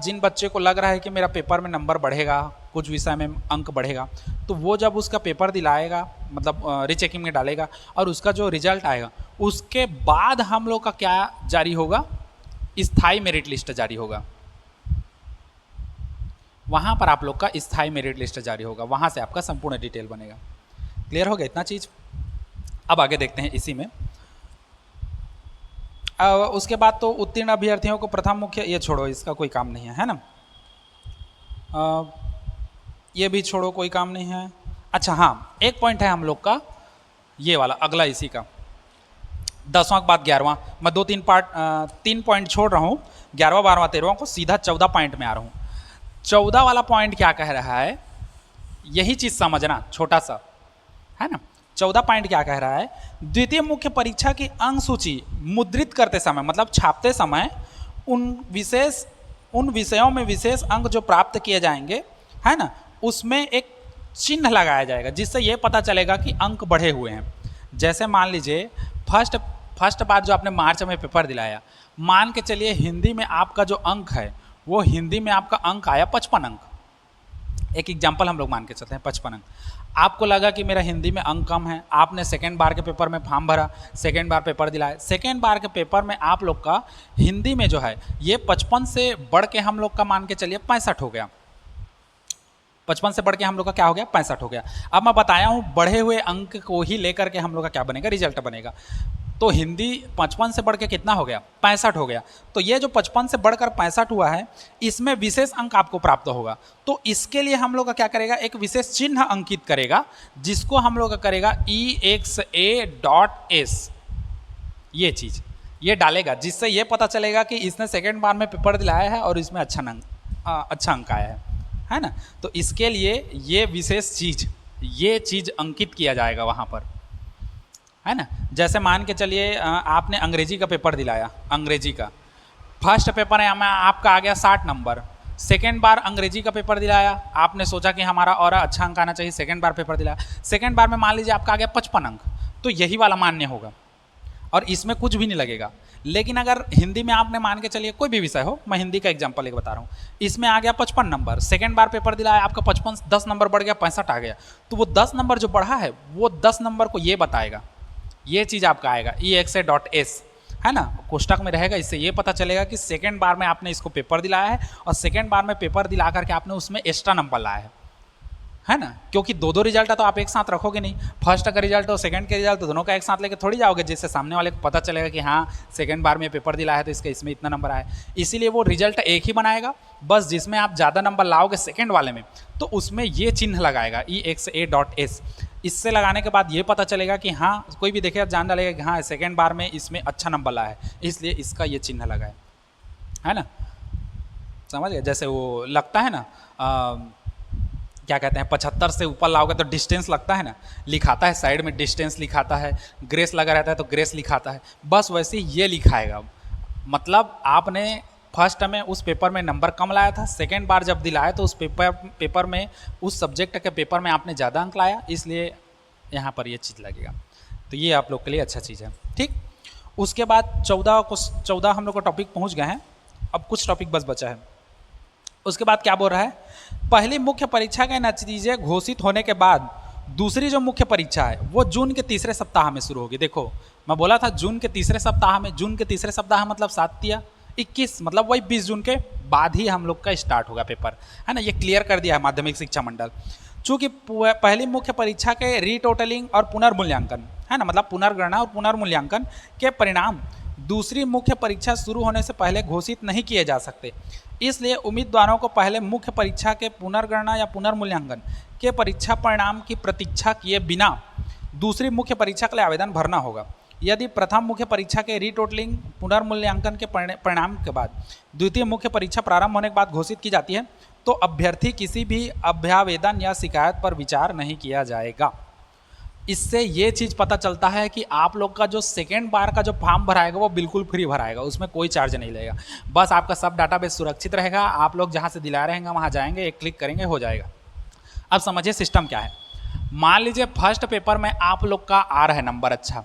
जिन बच्चे को लग रहा है कि मेरा पेपर में नंबर बढ़ेगा, कुछ विषय में अंक बढ़ेगा, तो वो जब उसका पेपर दिलाएगा, मतलब रीचेकिंग में डालेगा और उसका जो रिजल्ट आएगा उसके बाद हम लोग का क्या जारी होगा, स्थायी मेरिट लिस्ट जारी होगा। वहाँ पर आप लोग का स्थायी मेरिट लिस्ट जारी होगा, वहाँ से आपका संपूर्ण डिटेल बनेगा। क्लियर हो गया इतना चीज़। अब आगे देखते हैं इसी में। उसके बाद तो उत्तीर्ण अभ्यर्थियों को प्रथम मुख्य, ये छोड़ो, इसका कोई काम नहीं है ना। ये भी छोड़ो, कोई काम नहीं है। अच्छा हाँ, एक पॉइंट है हम लोग का ये वाला अगला, इसी का 10वां के बाद 11वां। मैं 3 पॉइंट छोड़ रहा हूँ, 11वां 12वां 13वां को, सीधा 14 पॉइंट में आ रहा हूँ। 14 वाला पॉइंट क्या कह रहा है, यही चीज़ समझना, छोटा सा है ना। 14 पॉइंट क्या कह रहा है, द्वितीय मुख्य परीक्षा की अंक सूची मुद्रित करते समय, मतलब छापते समय, उन विषयों में विशेष अंक जो प्राप्त किए जाएंगे, है ना, उसमें एक चिन्ह लगाया जाएगा जिससे ये पता चलेगा कि अंक बढ़े हुए हैं। जैसे मान लीजिए फर्स्ट बार जो आपने मार्च में पेपर दिलाया, मान के चलिए हिंदी में आपका जो अंक है, वो हिंदी में आपका अंक आया 55 अंक। एक एग्जाम्पल हम लोग मान के चलते हैं 55 अंक। आपको लगा कि मेरा हिंदी में अंक कम है, आपने सेकेंड बार के पेपर में फॉर्म भरा, सेकेंड बार पेपर दिलाया। सेकेंड बार के पेपर में आप लोग का हिंदी में जो है ये 55 से बढ़ के हम लोग का मान के चलिए 65 हो गया। 55 से बढ़ के हम लोग का क्या हो गया, 65 हो गया। अब मैं बताया हूँ बढ़े हुए अंक को ही लेकर के हम लोग का क्या बनेगा, रिजल्ट बनेगा। तो हिंदी 55 से बढ़ के कितना हो गया, 65 हो गया। तो ये जो 55 से बढ़कर 65 हुआ है, इसमें विशेष अंक आपको प्राप्त होगा। तो इसके लिए हम लोग का क्या करेगा, एक विशेष चिन्ह अंकित करेगा, जिसको हम लोग का करेगा EXA.S। ये चीज़ ये डालेगा, जिससे ये पता चलेगा कि इसने सेकेंड बार में पेपर दिलाया है और इसमें अच्छा अंक आया है ना। तो इसके लिए ये विशेष ये चीज़ अंकित किया जाएगा वहाँ पर, है ना। जैसे मान के चलिए आपने अंग्रेजी का पेपर दिलाया, अंग्रेजी का फर्स्ट पेपर है आपका आ गया 60 नंबर। सेकेंड बार अंग्रेजी का पेपर दिलाया, आपने सोचा कि हमारा और अच्छा अंक आना चाहिए, सेकेंड बार पेपर दिलाया, सेकेंड बार में मान लीजिए आपका आ गया 55 अंक, तो यही वाला मान्य होगा और इसमें कुछ भी नहीं लगेगा। लेकिन अगर हिंदी में आपने मान के चलिए कोई भी विषय हो, मैं हिंदी का एग्जांपल एक बता रहा हूँ, इसमें आ गया 55 नंबर, सेकेंड बार पेपर दिलाया, आपका 55 10 नंबर बढ़ गया, 65 आ गया। तो वो 10 नंबर जो बढ़ा है, वो 10 नंबर को ये बताएगा, ये चीज़ आपका आएगा EXA.S, है ना, कोष्टक में रहेगा। इससे ये पता चलेगा कि सेकेंड बार में आपने इसको पेपर दिलाया है और सेकेंड बार में पेपर दिला करके आपने उसमें एक्स्ट्रा नंबर लाया है ना। क्योंकि दो रिजल्ट है तो आप एक साथ रखोगे नहीं, फर्स्ट का रिजल्ट और सेकंड के रिजल्ट तो दोनों का एक साथ लेके थोड़ी जाओगे, जिससे सामने वाले को पता चलेगा कि हाँ सेकंड बार में पेपर दिलाया है तो इसमें इतना नंबर आया। इसीलिए वो रिजल्ट एक ही बनाएगा, बस जिसमें आप ज़्यादा नंबर लाओगे सेकंड वाले में, तो उसमें ये चिन्ह लगाएगा EXA.S। इससे लगाने के बाद ये पता चलेगा कि हाँ, कोई भी देखेगा जान डालेगा कि हाँ सेकेंड बार में इसमें अच्छा नंबर लाया है, इसलिए इसका ये चिन्ह लगा है ना। समझ गए। जैसे वो लगता है ना क्या कहते हैं, 75 से ऊपर लाओगे तो डिस्टेंस लगता है ना, लिखाता है साइड में डिस्टेंस लिखाता है, ग्रेस लगा रहता है तो ग्रेस लिखाता है, बस वैसे ही ये लिखाएगा। मतलब आपने फर्स्ट में उस पेपर में नंबर कम लाया था, सेकेंड बार जब दिलाया तो उस पेपर में उस सब्जेक्ट के पेपर में आपने ज़्यादा अंक लाया, इसलिए यहाँ पर ये चीज़ लगेगा। तो ये आप लोग के लिए अच्छा चीज़ है, ठीक। उसके बाद 14 हम लोग का टॉपिक पहुँच गए हैं, अब कुछ टॉपिक बस बचा है। उसके बाद क्या बोल रहा है, पहली मुख्य परीक्षा के नतीजे घोषित होने के बाद दूसरी जो मुख्य परीक्षा है वो जून के तीसरे सप्ताह में शुरू होगी। देखो मैं बोला था जून के तीसरे सप्ताह में, जून के तीसरे सप्ताह मतलब 7 या 21, मतलब वही 20 जून के बाद ही हम लोग का स्टार्ट होगा पेपर, है ना। ये क्लियर कर दिया है माध्यमिक शिक्षा मंडल। चूँकि पहली मुख्य परीक्षा के रीटोटलिंग और पुनर्मूल्यांकन, है ना, मतलब पुनर्गणना और पुनर्मूल्यांकन के परिणाम दूसरी मुख्य परीक्षा शुरू होने से पहले घोषित नहीं किए जा सकते, इसलिए उम्मीदवारों को पहले मुख्य परीक्षा के पुनर्गणना या पुनर्मूल्यांकन के परीक्षा परिणाम की प्रतीक्षा किए बिना दूसरी मुख्य परीक्षा के लिए आवेदन भरना होगा। यदि प्रथम मुख्य परीक्षा के रीटोटलिंग पुनर्मूल्यांकन के परिणाम के बाद द्वितीय मुख्य परीक्षा प्रारंभ होने के बाद घोषित की जाती है तो अभ्यर्थी किसी भी अभ्यावेदन या शिकायत पर विचार नहीं किया जाएगा। इससे ये चीज़ पता चलता है कि आप लोग का जो सेकेंड बार का जो फॉर्म भराएगा वो बिल्कुल फ्री भराएगा, उसमें कोई चार्ज नहीं लगेगा, बस आपका सब डाटाबेस सुरक्षित रहेगा, आप लोग जहाँ से दिला रहेंगे वहाँ जाएंगे, एक क्लिक करेंगे हो जाएगा। अब समझिए सिस्टम क्या है। मान लीजिए फर्स्ट पेपर में आप लोग का आ रहा है नंबर अच्छा,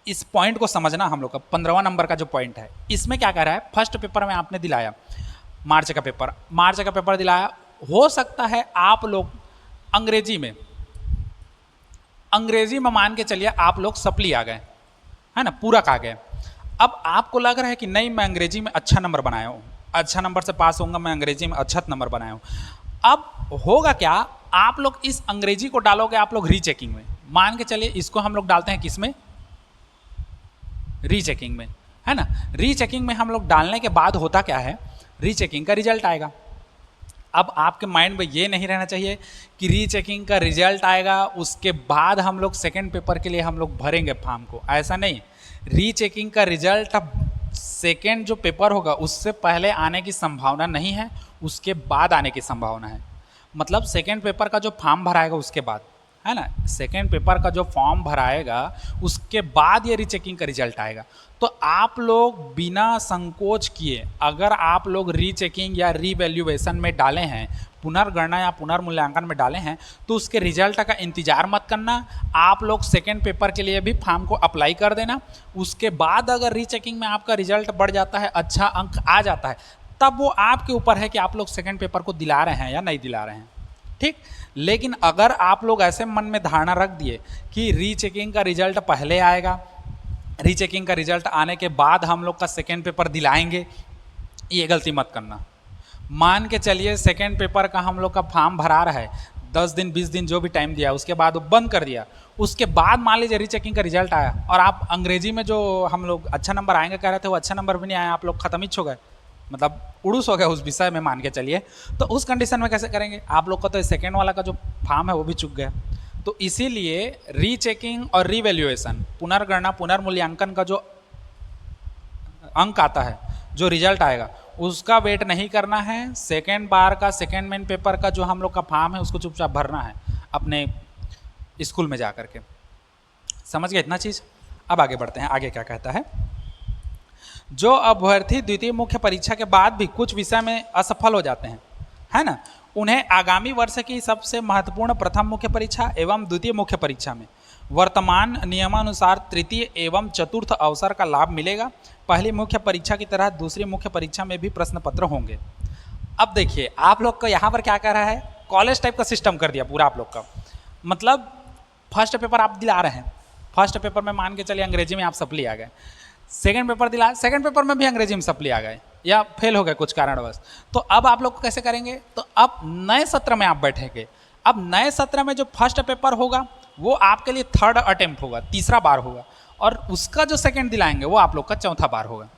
इस पॉइंट को समझना, हम लोग का 15वां नंबर का जो पॉइंट है, इसमें क्या कह रहा है, फर्स्ट पेपर में आपने दिलाया मार्च का पेपर दिलाया, हो सकता है आप लोग अंग्रेजी में मान के चलिए आप लोग सप्ली आ गए, है ना, पूरक आ गए। अब आपको लग रहा है कि नहीं मैं अंग्रेजी में अच्छा नंबर बनाया हूँ, अच्छा नंबर से पास होऊंगा, मैं अंग्रेजी में अच्छा नंबर बनाया हूँ। अब होगा क्या, आप लोग इस अंग्रेजी को डालोगे आप लोग रीचेकिंग में, मान के चलिए इसको हम लोग डालते हैं किसमें, रीचेकिंग में, है ना। रीचेकिंग में हम लोग डालने के बाद होता क्या है, रीचेकिंग का रिजल्ट आएगा। अब आपके माइंड में ये नहीं रहना चाहिए कि रीचेकिंग का रिजल्ट आएगा उसके बाद हम लोग सेकेंड पेपर के लिए हम लोग भरेंगे फॉर्म को, ऐसा नहीं। रीचेकिंग का रिजल्ट अब सेकेंड जो पेपर होगा उससे पहले आने की संभावना नहीं है, उसके बाद आने की संभावना है। मतलब सेकेंड पेपर का जो फॉर्म भराएगा उसके बाद, है ना, सेकेंड पेपर का जो फॉर्म भराएगा उसके बाद ये रीचेकिंग का रिजल्ट आएगा। तो आप लोग बिना संकोच किए अगर आप लोग रीचेकिंग या रीवैल्यूएशन में डाले हैं, पुनर्गणना या पुनर्मूल्यांकन में डाले हैं, तो उसके रिजल्ट का इंतजार मत करना। आप लोग सेकेंड पेपर के लिए भी फॉर्म को अप्लाई कर देना। उसके बाद अगर रीचेकिंग में आपका रिजल्ट बढ़ जाता है, अच्छा अंक आ जाता है, तब वो आपके ऊपर है कि आप लोग सेकेंड पेपर को दिला रहे हैं या नहीं दिला रहे हैं, ठीक। लेकिन अगर आप लोग ऐसे मन में धारणा रख दिए कि रीचेकिंग का रिजल्ट पहले आएगा, रीचेकिंग का रिजल्ट आने के बाद हम लोग का सेकेंड पेपर दिलाएंगे, ये गलती मत करना। मान के चलिए सेकेंड पेपर का हम लोग का फॉर्म भरा रहा है, 10 दिन 20 दिन जो भी टाइम दिया उसके बाद वो बंद कर दिया, उसके बाद मान लीजिए रीचेकिंग का रिजल्ट आया और आप अंग्रेजी में जो हम लोग अच्छा नंबर आएंगे कह रहे थे वो अच्छा नंबर भी नहीं आया, आप लोग खत्म ही हो गए, मतलब उड़ूस हो गया उस विषय में मान के चलिए, तो उस कंडीशन में कैसे करेंगे? आप लोग का तो सेकेंड वाला का जो फॉर्म है वो भी चुक गया। तो इसीलिए रीचेकिंग और रीवैल्यूएशन, पुनर्गणना पुनर्मूल्यांकन का जो अंक आता है, जो रिजल्ट आएगा, उसका वेट नहीं करना है। सेकेंड बार का सेकेंड मेन पेपर का जो हम लोग का फॉर्म है उसको चुपचाप भरना है अपने स्कूल में जा कर के। समझ गए इतना चीज़? अब आगे बढ़ते हैं, आगे क्या कहता है। जो अभ्यर्थी द्वितीय मुख्य परीक्षा के बाद भी कुछ विषय में असफल हो जाते हैं, है ना, उन्हें आगामी वर्ष की सबसे महत्वपूर्ण प्रथम मुख्य परीक्षा एवं द्वितीय मुख्य परीक्षा में वर्तमान नियमानुसार तृतीय एवं चतुर्थ अवसर का लाभ मिलेगा। पहली मुख्य परीक्षा की तरह दूसरी मुख्य परीक्षा में भी प्रश्न पत्र होंगे। अब देखिए आप लोग का यहाँ पर क्या कह रहा है, कॉलेज टाइप का सिस्टम कर दिया पूरा आप लोग का। मतलब फर्स्ट पेपर आप दिला रहे हैं, फर्स्ट पेपर में मान के चलिए अंग्रेजी में आप सप्ली आ गए, सेकेंड पेपर दिला, सेकेंड पेपर में भी अंग्रेजी में सप्ली आ गए या फेल हो गए कुछ कारणवश, तो अब आप लोग कैसे करेंगे? तो अब नए सत्र में आप बैठेंगे। अब नए सत्र में जो फर्स्ट पेपर होगा वो आपके लिए थर्ड अटेम्प्ट होगा, तीसरा बार होगा, और उसका जो सेकेंड दिलाएंगे वो आप लोग का चौथा बार होगा।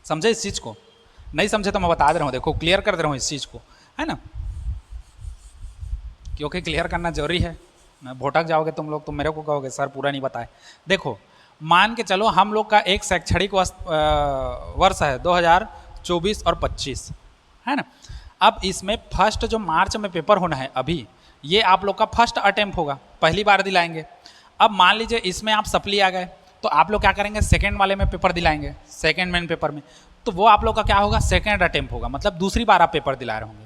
समझे इस चीज़ को? नहीं समझे तो मैं बता दे रहा हूँ, देखो क्लियर कर दे रहा हूँ इस चीज़ को, है ना, क्योंकि क्लियर करना जरूरी है ना। भटक जाओगे तुम लोग तो मेरे को कहोगे सर पूरा नहीं बताए। देखो मान के चलो हम लोग का एक शैक्षणिक वर्ष है 2024 और 25, है ना। अब इसमें फर्स्ट जो मार्च में पेपर होना है अभी, ये आप लोग का फर्स्ट अटेम्प्ट होगा, पहली बार दिलाएंगे। अब मान लीजिए इसमें आप सप्ली आ गए तो आप लोग क्या करेंगे, सेकेंड वाले में पेपर दिलाएंगे, सेकेंड मेन पेपर में, तो वो आप लोग का क्या होगा, सेकेंड अटेम्प्ट होगा, मतलब दूसरी बार आप पेपर दिला रहे होंगे।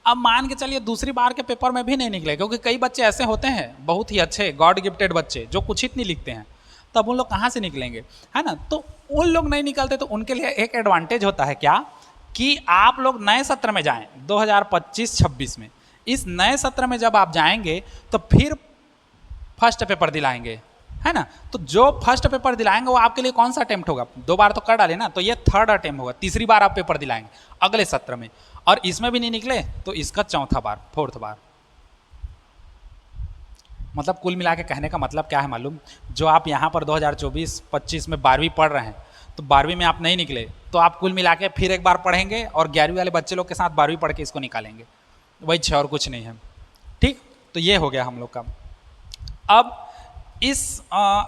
अब मान के चलिए दूसरी बार के पेपर में भी नहीं निकले, क्योंकि कई बच्चे ऐसे होते हैं बहुत ही अच्छे गॉड गिफ्टेड बच्चे जो कुछ नहीं लिखते हैं, तब उन लोग कहाँ से निकलेंगे, है ना। तो उन लोग नहीं निकलते तो उनके लिए एक एडवांटेज होता है क्या, कि आप लोग नए सत्र में जाएं 2025-26 में। इस नए सत्र में जब आप जाएंगे तो फिर फर्स्ट पेपर दिलाएंगे, है ना। तो जो फर्स्ट पेपर दिलाएंगे वो आपके लिए कौन सा अटेम्प्ट होगा, 2 बार तो कर डाले ना, तो ये थर्ड अटेम्प्ट होगा, तीसरी बार आप पेपर दिलाएंगे अगले सत्र में, और इसमें भी नहीं निकले तो इसका चौथा बार, फोर्थ बार। मतलब कुल मिला के कहने का मतलब क्या है मालूम, जो आप यहाँ पर 2024-25 में 12वीं पढ़ रहे हैं, तो 12वीं में आप नहीं निकले तो आप कुल मिला के फिर एक बार पढ़ेंगे और 11वीं वाले बच्चे लोग के साथ 12वीं पढ़ के इसको निकालेंगे, वही 6 और कुछ नहीं है, ठीक। तो ये हो गया हम लोग का। अब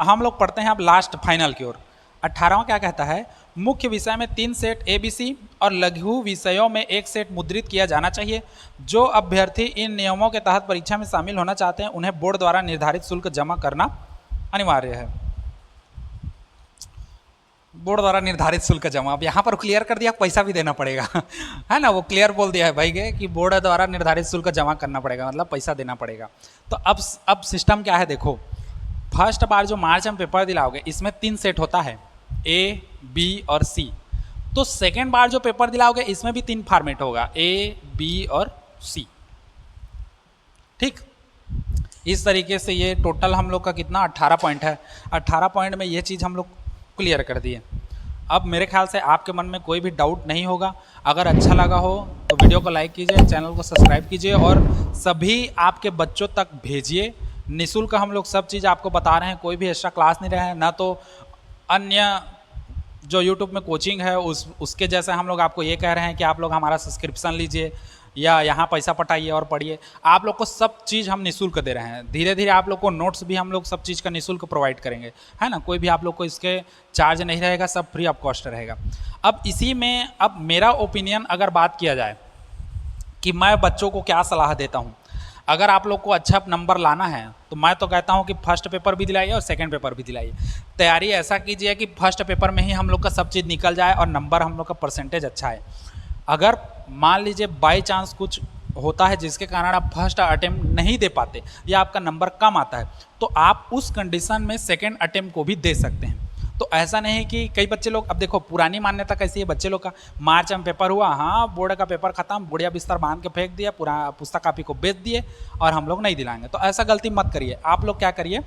हम लोग पढ़ते हैं अब लास्ट फाइनल की ओर। 18वां क्या कहता है, मुख्य विषय में 3 सेट ABC और लघु विषयों में 1 सेट मुद्रित किया जाना चाहिए। जो अभ्यर्थी इन नियमों के तहत परीक्षा में शामिल होना चाहते हैं उन्हें बोर्ड द्वारा निर्धारित शुल्क जमा करना अनिवार्य है। बोर्ड द्वारा निर्धारित शुल्क जमा, अब यहाँ पर क्लियर कर दिया पैसा भी देना पड़ेगा है ना, वो क्लियर बोल दिया है भाई के कि बोर्ड द्वारा निर्धारित शुल्क जमा करना पड़ेगा, मतलब पैसा देना पड़ेगा। तो अब सिस्टम क्या है, देखो फर्स्ट बार जो मार्च में पेपर दिलाओगे इसमें 3 सेट होता है, A, B और C। तो सेकेंड बार जो पेपर दिलाओगे इसमें भी 3 फॉर्मेट होगा, A, B और C, ठीक। इस तरीके से ये टोटल हम लोग का कितना 18 पॉइंट है। 18 पॉइंट में ये चीज़ हम लोग क्लियर कर दिए। अब मेरे ख्याल से आपके मन में कोई भी डाउट नहीं होगा। अगर अच्छा लगा हो तो वीडियो को लाइक कीजिए, चैनल को सब्सक्राइब कीजिए और सभी आपके बच्चों तक भेजिए, निःशुल्क हम लोग सब चीज़ आपको बता रहे हैं, कोई भी एक्स्ट्रा क्लास नहीं रहे हैं, ना तो अन्य जो यूट्यूब में कोचिंग है उसके जैसे हम लोग आपको ये कह रहे हैं कि आप लोग हमारा सब्सक्रिप्शन लीजिए या यहाँ पैसा पटाइए और पढ़िए। आप लोग को सब चीज़ हम निःशुल्क दे रहे हैं। धीरे धीरे आप लोग को नोट्स भी हम लोग सब चीज़ का निःशुल्क प्रोवाइड करेंगे, है ना। कोई भी आप लोग को इसके चार्ज नहीं रहेगा, सब फ्री ऑफ कॉस्ट रहेगा। अब इसी में अब मेरा ओपिनियन अगर बात किया जाए कि मैं बच्चों को क्या सलाह देता हूँ, अगर आप लोग को अच्छा नंबर लाना है तो मैं तो कहता हूँ कि फर्स्ट पेपर भी दिलाइए और सेकंड पेपर भी दिलाइए। तैयारी ऐसा कीजिए कि फर्स्ट पेपर में ही हम लोग का सब चीज़ निकल जाए और नंबर हम लोग का परसेंटेज अच्छा है। अगर मान लीजिए बाई चांस कुछ होता है जिसके कारण आप फर्स्ट अटेम्प्ट नहीं दे पाते या आपका नंबर कम आता है, तो आप उस कंडीशन में सेकेंड अटेम्प्ट को भी दे सकते हैं। तो ऐसा नहीं कि कई बच्चे लोग, अब देखो पुरानी मान्यता कैसी है बच्चे लोग का, मार्च में पेपर हुआ, हाँ बोर्ड का पेपर खत्म, बढ़िया बिस्तर बांध के फेंक दिया, पूरा पुस्तक कापी को बेच दिए और हम लोग नहीं दिलाएंगे। तो ऐसा गलती मत करिए। आप लोग क्या करिए,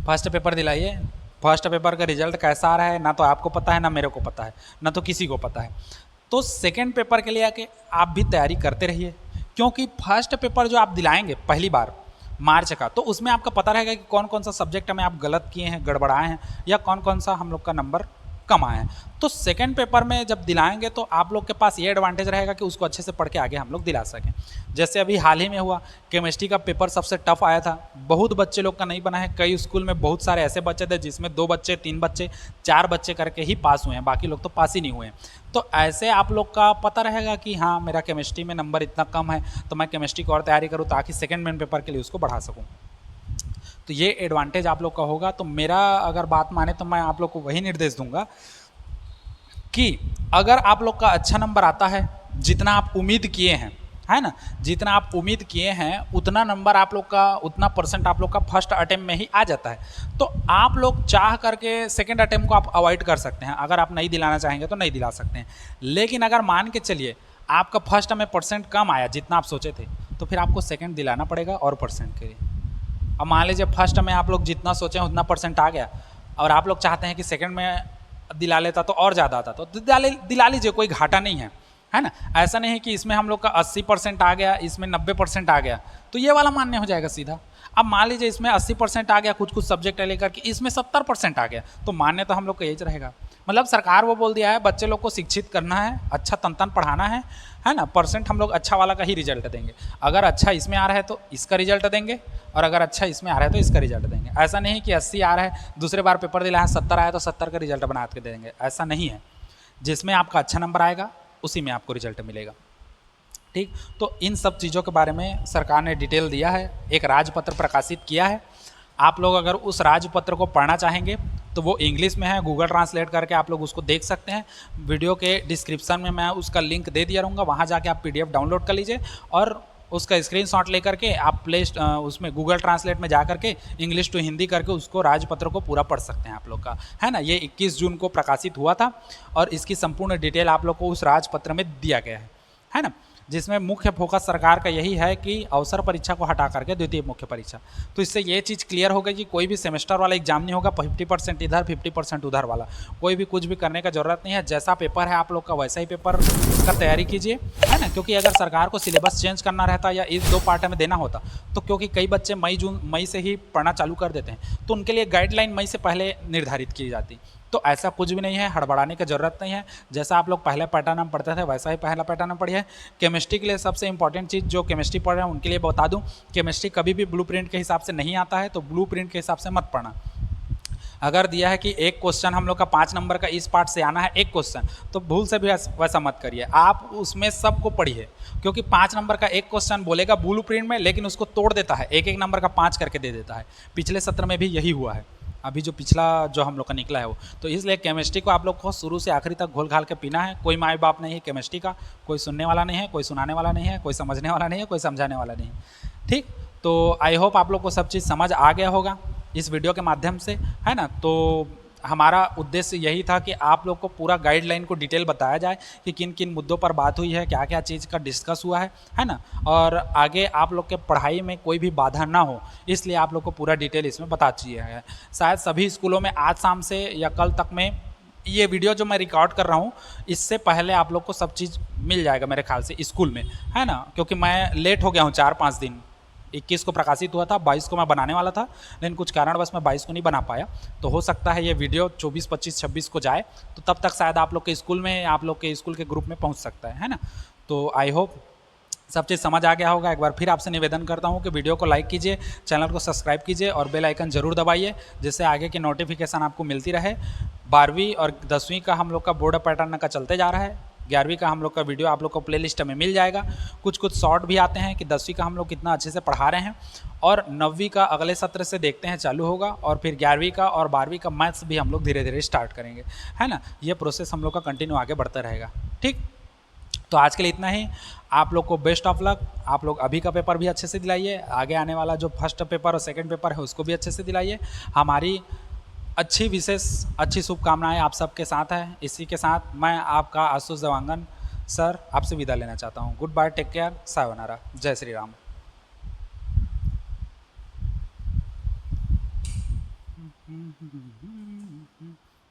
फर्स्ट पेपर दिलाइए। फर्स्ट पेपर का रिजल्ट कैसा आ रहा है ना तो आपको पता है, ना मेरे को पता है, ना तो किसी को पता है। तो सेकेंड पेपर के लिए आके आप भी तैयारी करते रहिए, क्योंकि फर्स्ट पेपर जो आप दिलाएंगे पहली बार मार्च का, तो उसमें आपका पता रहेगा कि कौन कौन सा सब्जेक्ट में आप गलत किए हैं, गड़बड़ाए हैं, या कौन कौन सा हम लोग का नंबर कम आए हैं। तो सेकंड पेपर में जब दिलाएंगे तो आप लोग के पास ये एडवांटेज रहेगा कि उसको अच्छे से पढ़ के आगे हम लोग दिला सकें। जैसे अभी हाल ही में हुआ, केमिस्ट्री का पेपर सबसे टफ आया था, बहुत बच्चे लोग का नहीं बना है। कई स्कूल में बहुत सारे ऐसे बच्चे थे जिसमें 2 बच्चे, 3 बच्चे, 4 बच्चे करके ही पास हुए हैं, बाकी लोग तो पास ही नहीं हुए हैं। तो ऐसे आप लोग का पता रहेगा कि हाँ मेरा केमिस्ट्री में नंबर इतना कम है, तो मैं केमिस्ट्री की और तैयारी करूँ ताकि सेकेंड मेन पेपर के लिए उसको बढ़ा सकूँ। तो ये एडवांटेज आप लोग का होगा। तो मेरा अगर बात माने तो मैं आप लोग को वही निर्देश दूंगा कि अगर आप लोग का अच्छा नंबर आता है, जितना आप उम्मीद किए हैं, है ना, जितना आप उम्मीद किए हैं उतना नंबर आप लोग का, उतना परसेंट आप लोग का फर्स्ट अटेम्प्ट में ही आ जाता है, तो आप लोग चाह करके सेकंड अटेम्प्ट को आप अवॉइड कर सकते हैं। अगर आप नहीं दिलाना चाहेंगे तो नहीं दिला सकते हैं। लेकिन अगर मान के चलिए आपका फर्स्ट में परसेंट कम आया जितना आप सोचे थे, तो फिर आपको सेकेंड दिलाना पड़ेगा और परसेंट के लिए। अब मान लीजिए फर्स्ट में आप लोग जितना सोचें उतना परसेंट आ गया और आप लोग चाहते हैं कि सेकेंड में दिला लेता तो और ज़्यादा आता, तो दिला लीजिए, कोई घाटा नहीं है ना। ऐसा नहीं है कि इसमें हम लोग का 80% आ गया, इसमें 90% आ गया तो ये वाला मान्य हो जाएगा सीधा। अब मान लीजिए इसमें 80% आ गया कुछ कुछ सब्जेक्ट लेकर के, इसमें 70% आ गया, तो मान्य तो हम लोग का यही रहेगा। मतलब सरकार वो बोल दिया है बच्चे लोग को शिक्षित करना है, अच्छा तन पढ़ाना है ना। परसेंट हम लोग अच्छा वाला का ही रिजल्ट देंगे। अगर अच्छा इसमें आ रहा है तो इसका रिजल्ट देंगे, और अगर अच्छा इसमें आ रहा है तो इसका रिजल्ट देंगे। ऐसा नहीं कि 80 आ रहा है, दूसरे बार पेपर दिलाया 70 आया तो 70 का रिजल्ट बना के देंगे, ऐसा नहीं है। जिसमें आपका अच्छा नंबर आएगा उसी में आपको रिजल्ट मिलेगा। ठीक, तो इन सब चीज़ों के बारे में सरकार ने डिटेल दिया है, एक राजपत्र प्रकाशित किया है। आप लोग अगर उस राजपत्र को पढ़ना चाहेंगे तो वो इंग्लिश में है, गूगल ट्रांसलेट करके आप लोग उसको देख सकते हैं। वीडियो के डिस्क्रिप्शन में मैं उसका लिंक दे दिया रहूँगा, वहाँ जाके आप PDF डाउनलोड कर लीजिए और उसका स्क्रीनशॉट लेकर के आप उसमें गूगल ट्रांसलेट में जा करके इंग्लिश टू हिंदी करके उसको राजपत्र को पूरा पढ़ सकते हैं आप लोग का, है ना। ये 21 जून को प्रकाशित हुआ था और इसकी संपूर्ण डिटेल आप लोग को उस राजपत्र में दिया गया है ना, जिसमें मुख्य फोकस सरकार का यही है कि अवसर परीक्षा को हटा करके द्वितीय मुख्य परीक्षा। तो इससे ये चीज़ क्लियर हो गई कि कोई भी सेमेस्टर वाला एग्जाम नहीं होगा 50% इधर 50% उधर वाला, कोई भी कुछ भी करने का जरूरत नहीं है। जैसा पेपर है आप लोग का वैसा ही पेपर का तैयारी कीजिए, है ना। क्योंकि अगर सरकार को सिलेबस चेंज करना रहता या इस 2 पार्ट में देना होता, तो क्योंकि कई बच्चे मई से ही पढ़ना चालू कर देते हैं, तो उनके लिए गाइडलाइन मई से पहले निर्धारित की जाती। तो ऐसा कुछ भी नहीं है, हड़बड़ाने की ज़रूरत नहीं है। जैसा आप लोग पहले पैटर्न में पढ़ते थे वैसा ही पहला पैटर्न में पढ़िए। केमिस्ट्री के लिए सबसे इंपॉर्टेंट चीज़ जो केमिस्ट्री पढ़ रहे हैं उनके लिए बता दूं, केमिस्ट्री कभी भी ब्लूप्रिंट के हिसाब से नहीं आता है, तो ब्लूप्रिंट के हिसाब से मत पढ़ना। अगर दिया है कि एक क्वेश्चन हम लोग का 5 नंबर का इस पार्ट से आना है एक क्वेश्चन, तो भूल से भी वैसा मत करिए, आप उसमें सबको पढ़िए। क्योंकि 5 नंबर का एक क्वेश्चन बोलेगा ब्लूप्रिंट में, लेकिन उसको तोड़ देता है, एक नंबर का 5 करके दे देता है। पिछले सत्र में भी यही हुआ है, अभी जो पिछला जो हम लोग का निकला है वो। तो इसलिए केमिस्ट्री को आप लोग को शुरू से आखिरी तक घोल घाल के पीना है। कोई माँ बाप नहीं है केमिस्ट्री का, कोई सुनने वाला नहीं है, कोई सुनाने वाला नहीं है, कोई समझने वाला नहीं है, कोई समझाने वाला नहीं है। ठीक, तो आई होप आप लोग को सब चीज़ समझ आ गया होगा इस वीडियो के माध्यम से, है ना। तो हमारा उद्देश्य यही था कि आप लोग को पूरा गाइडलाइन को डिटेल बताया जाए कि किन किन मुद्दों पर बात हुई है, क्या क्या चीज़ का डिस्कस हुआ है ना, और आगे आप लोग के पढ़ाई में कोई भी बाधा ना हो, इसलिए आप लोग को पूरा डिटेल इसमें बता दिया है। शायद सभी स्कूलों में आज शाम से या कल तक में ये वीडियो जो मैं रिकॉर्ड कर रहा हूँ इससे पहले आप लोग को सब चीज़ मिल जाएगा मेरे ख्याल से स्कूल में, है ना। क्योंकि मैं लेट हो गया हूँ 4-5 दिन 21 को प्रकाशित हुआ था, 22 को मैं बनाने वाला था, लेकिन कुछ कारणवश मैं 22 को नहीं बना पाया। तो हो सकता है ये वीडियो 24, 25, 26 को जाए, तो तब तक शायद आप लोग के स्कूल में, आप लोग के स्कूल के ग्रुप में पहुँच सकता है ना। तो आई होप सब चीज़ समझ आ गया होगा। एक बार फिर आपसे निवेदन करता हूँ कि वीडियो को लाइक कीजिए, चैनल को सब्सक्राइब कीजिए और बेल आइकन जरूर दबाइए, जिससे आगे की नोटिफिकेशन आपको मिलती रहे। 12वीं और 10वीं का हम लोग का बोर्ड पैटर्न का चलते जा रहा है। 11वीं का हम लोग का वीडियो आप लोग को प्लेलिस्ट में मिल जाएगा। कुछ शॉर्ट भी आते हैं कि 10वीं का हम लोग कितना अच्छे से पढ़ा रहे हैं, और 9वीं का अगले सत्र से देखते हैं चालू होगा, और फिर 11वीं का और 12वीं का मैथ्स भी हम लोग धीरे धीरे स्टार्ट करेंगे, है ना। ये प्रोसेस हम लोग का कंटिन्यू आगे बढ़ता रहेगा। ठीक, तो आज के लिए इतना ही। आप लोग को बेस्ट ऑफ लक। आप लोग अभी का पेपर भी अच्छे से दिलाइए, आगे आने वाला जो फर्स्ट पेपर और सेकंड पेपर है उसको भी अच्छे से दिलाइए। हमारी अच्छी शुभकामनाएं आप सबके साथ है। इसी के साथ मैं आपका आशुष देवांगन सर आपसे विदा लेना चाहता हूँ। गुड बाय, टेक केयर, सायोनारा, जय श्री राम।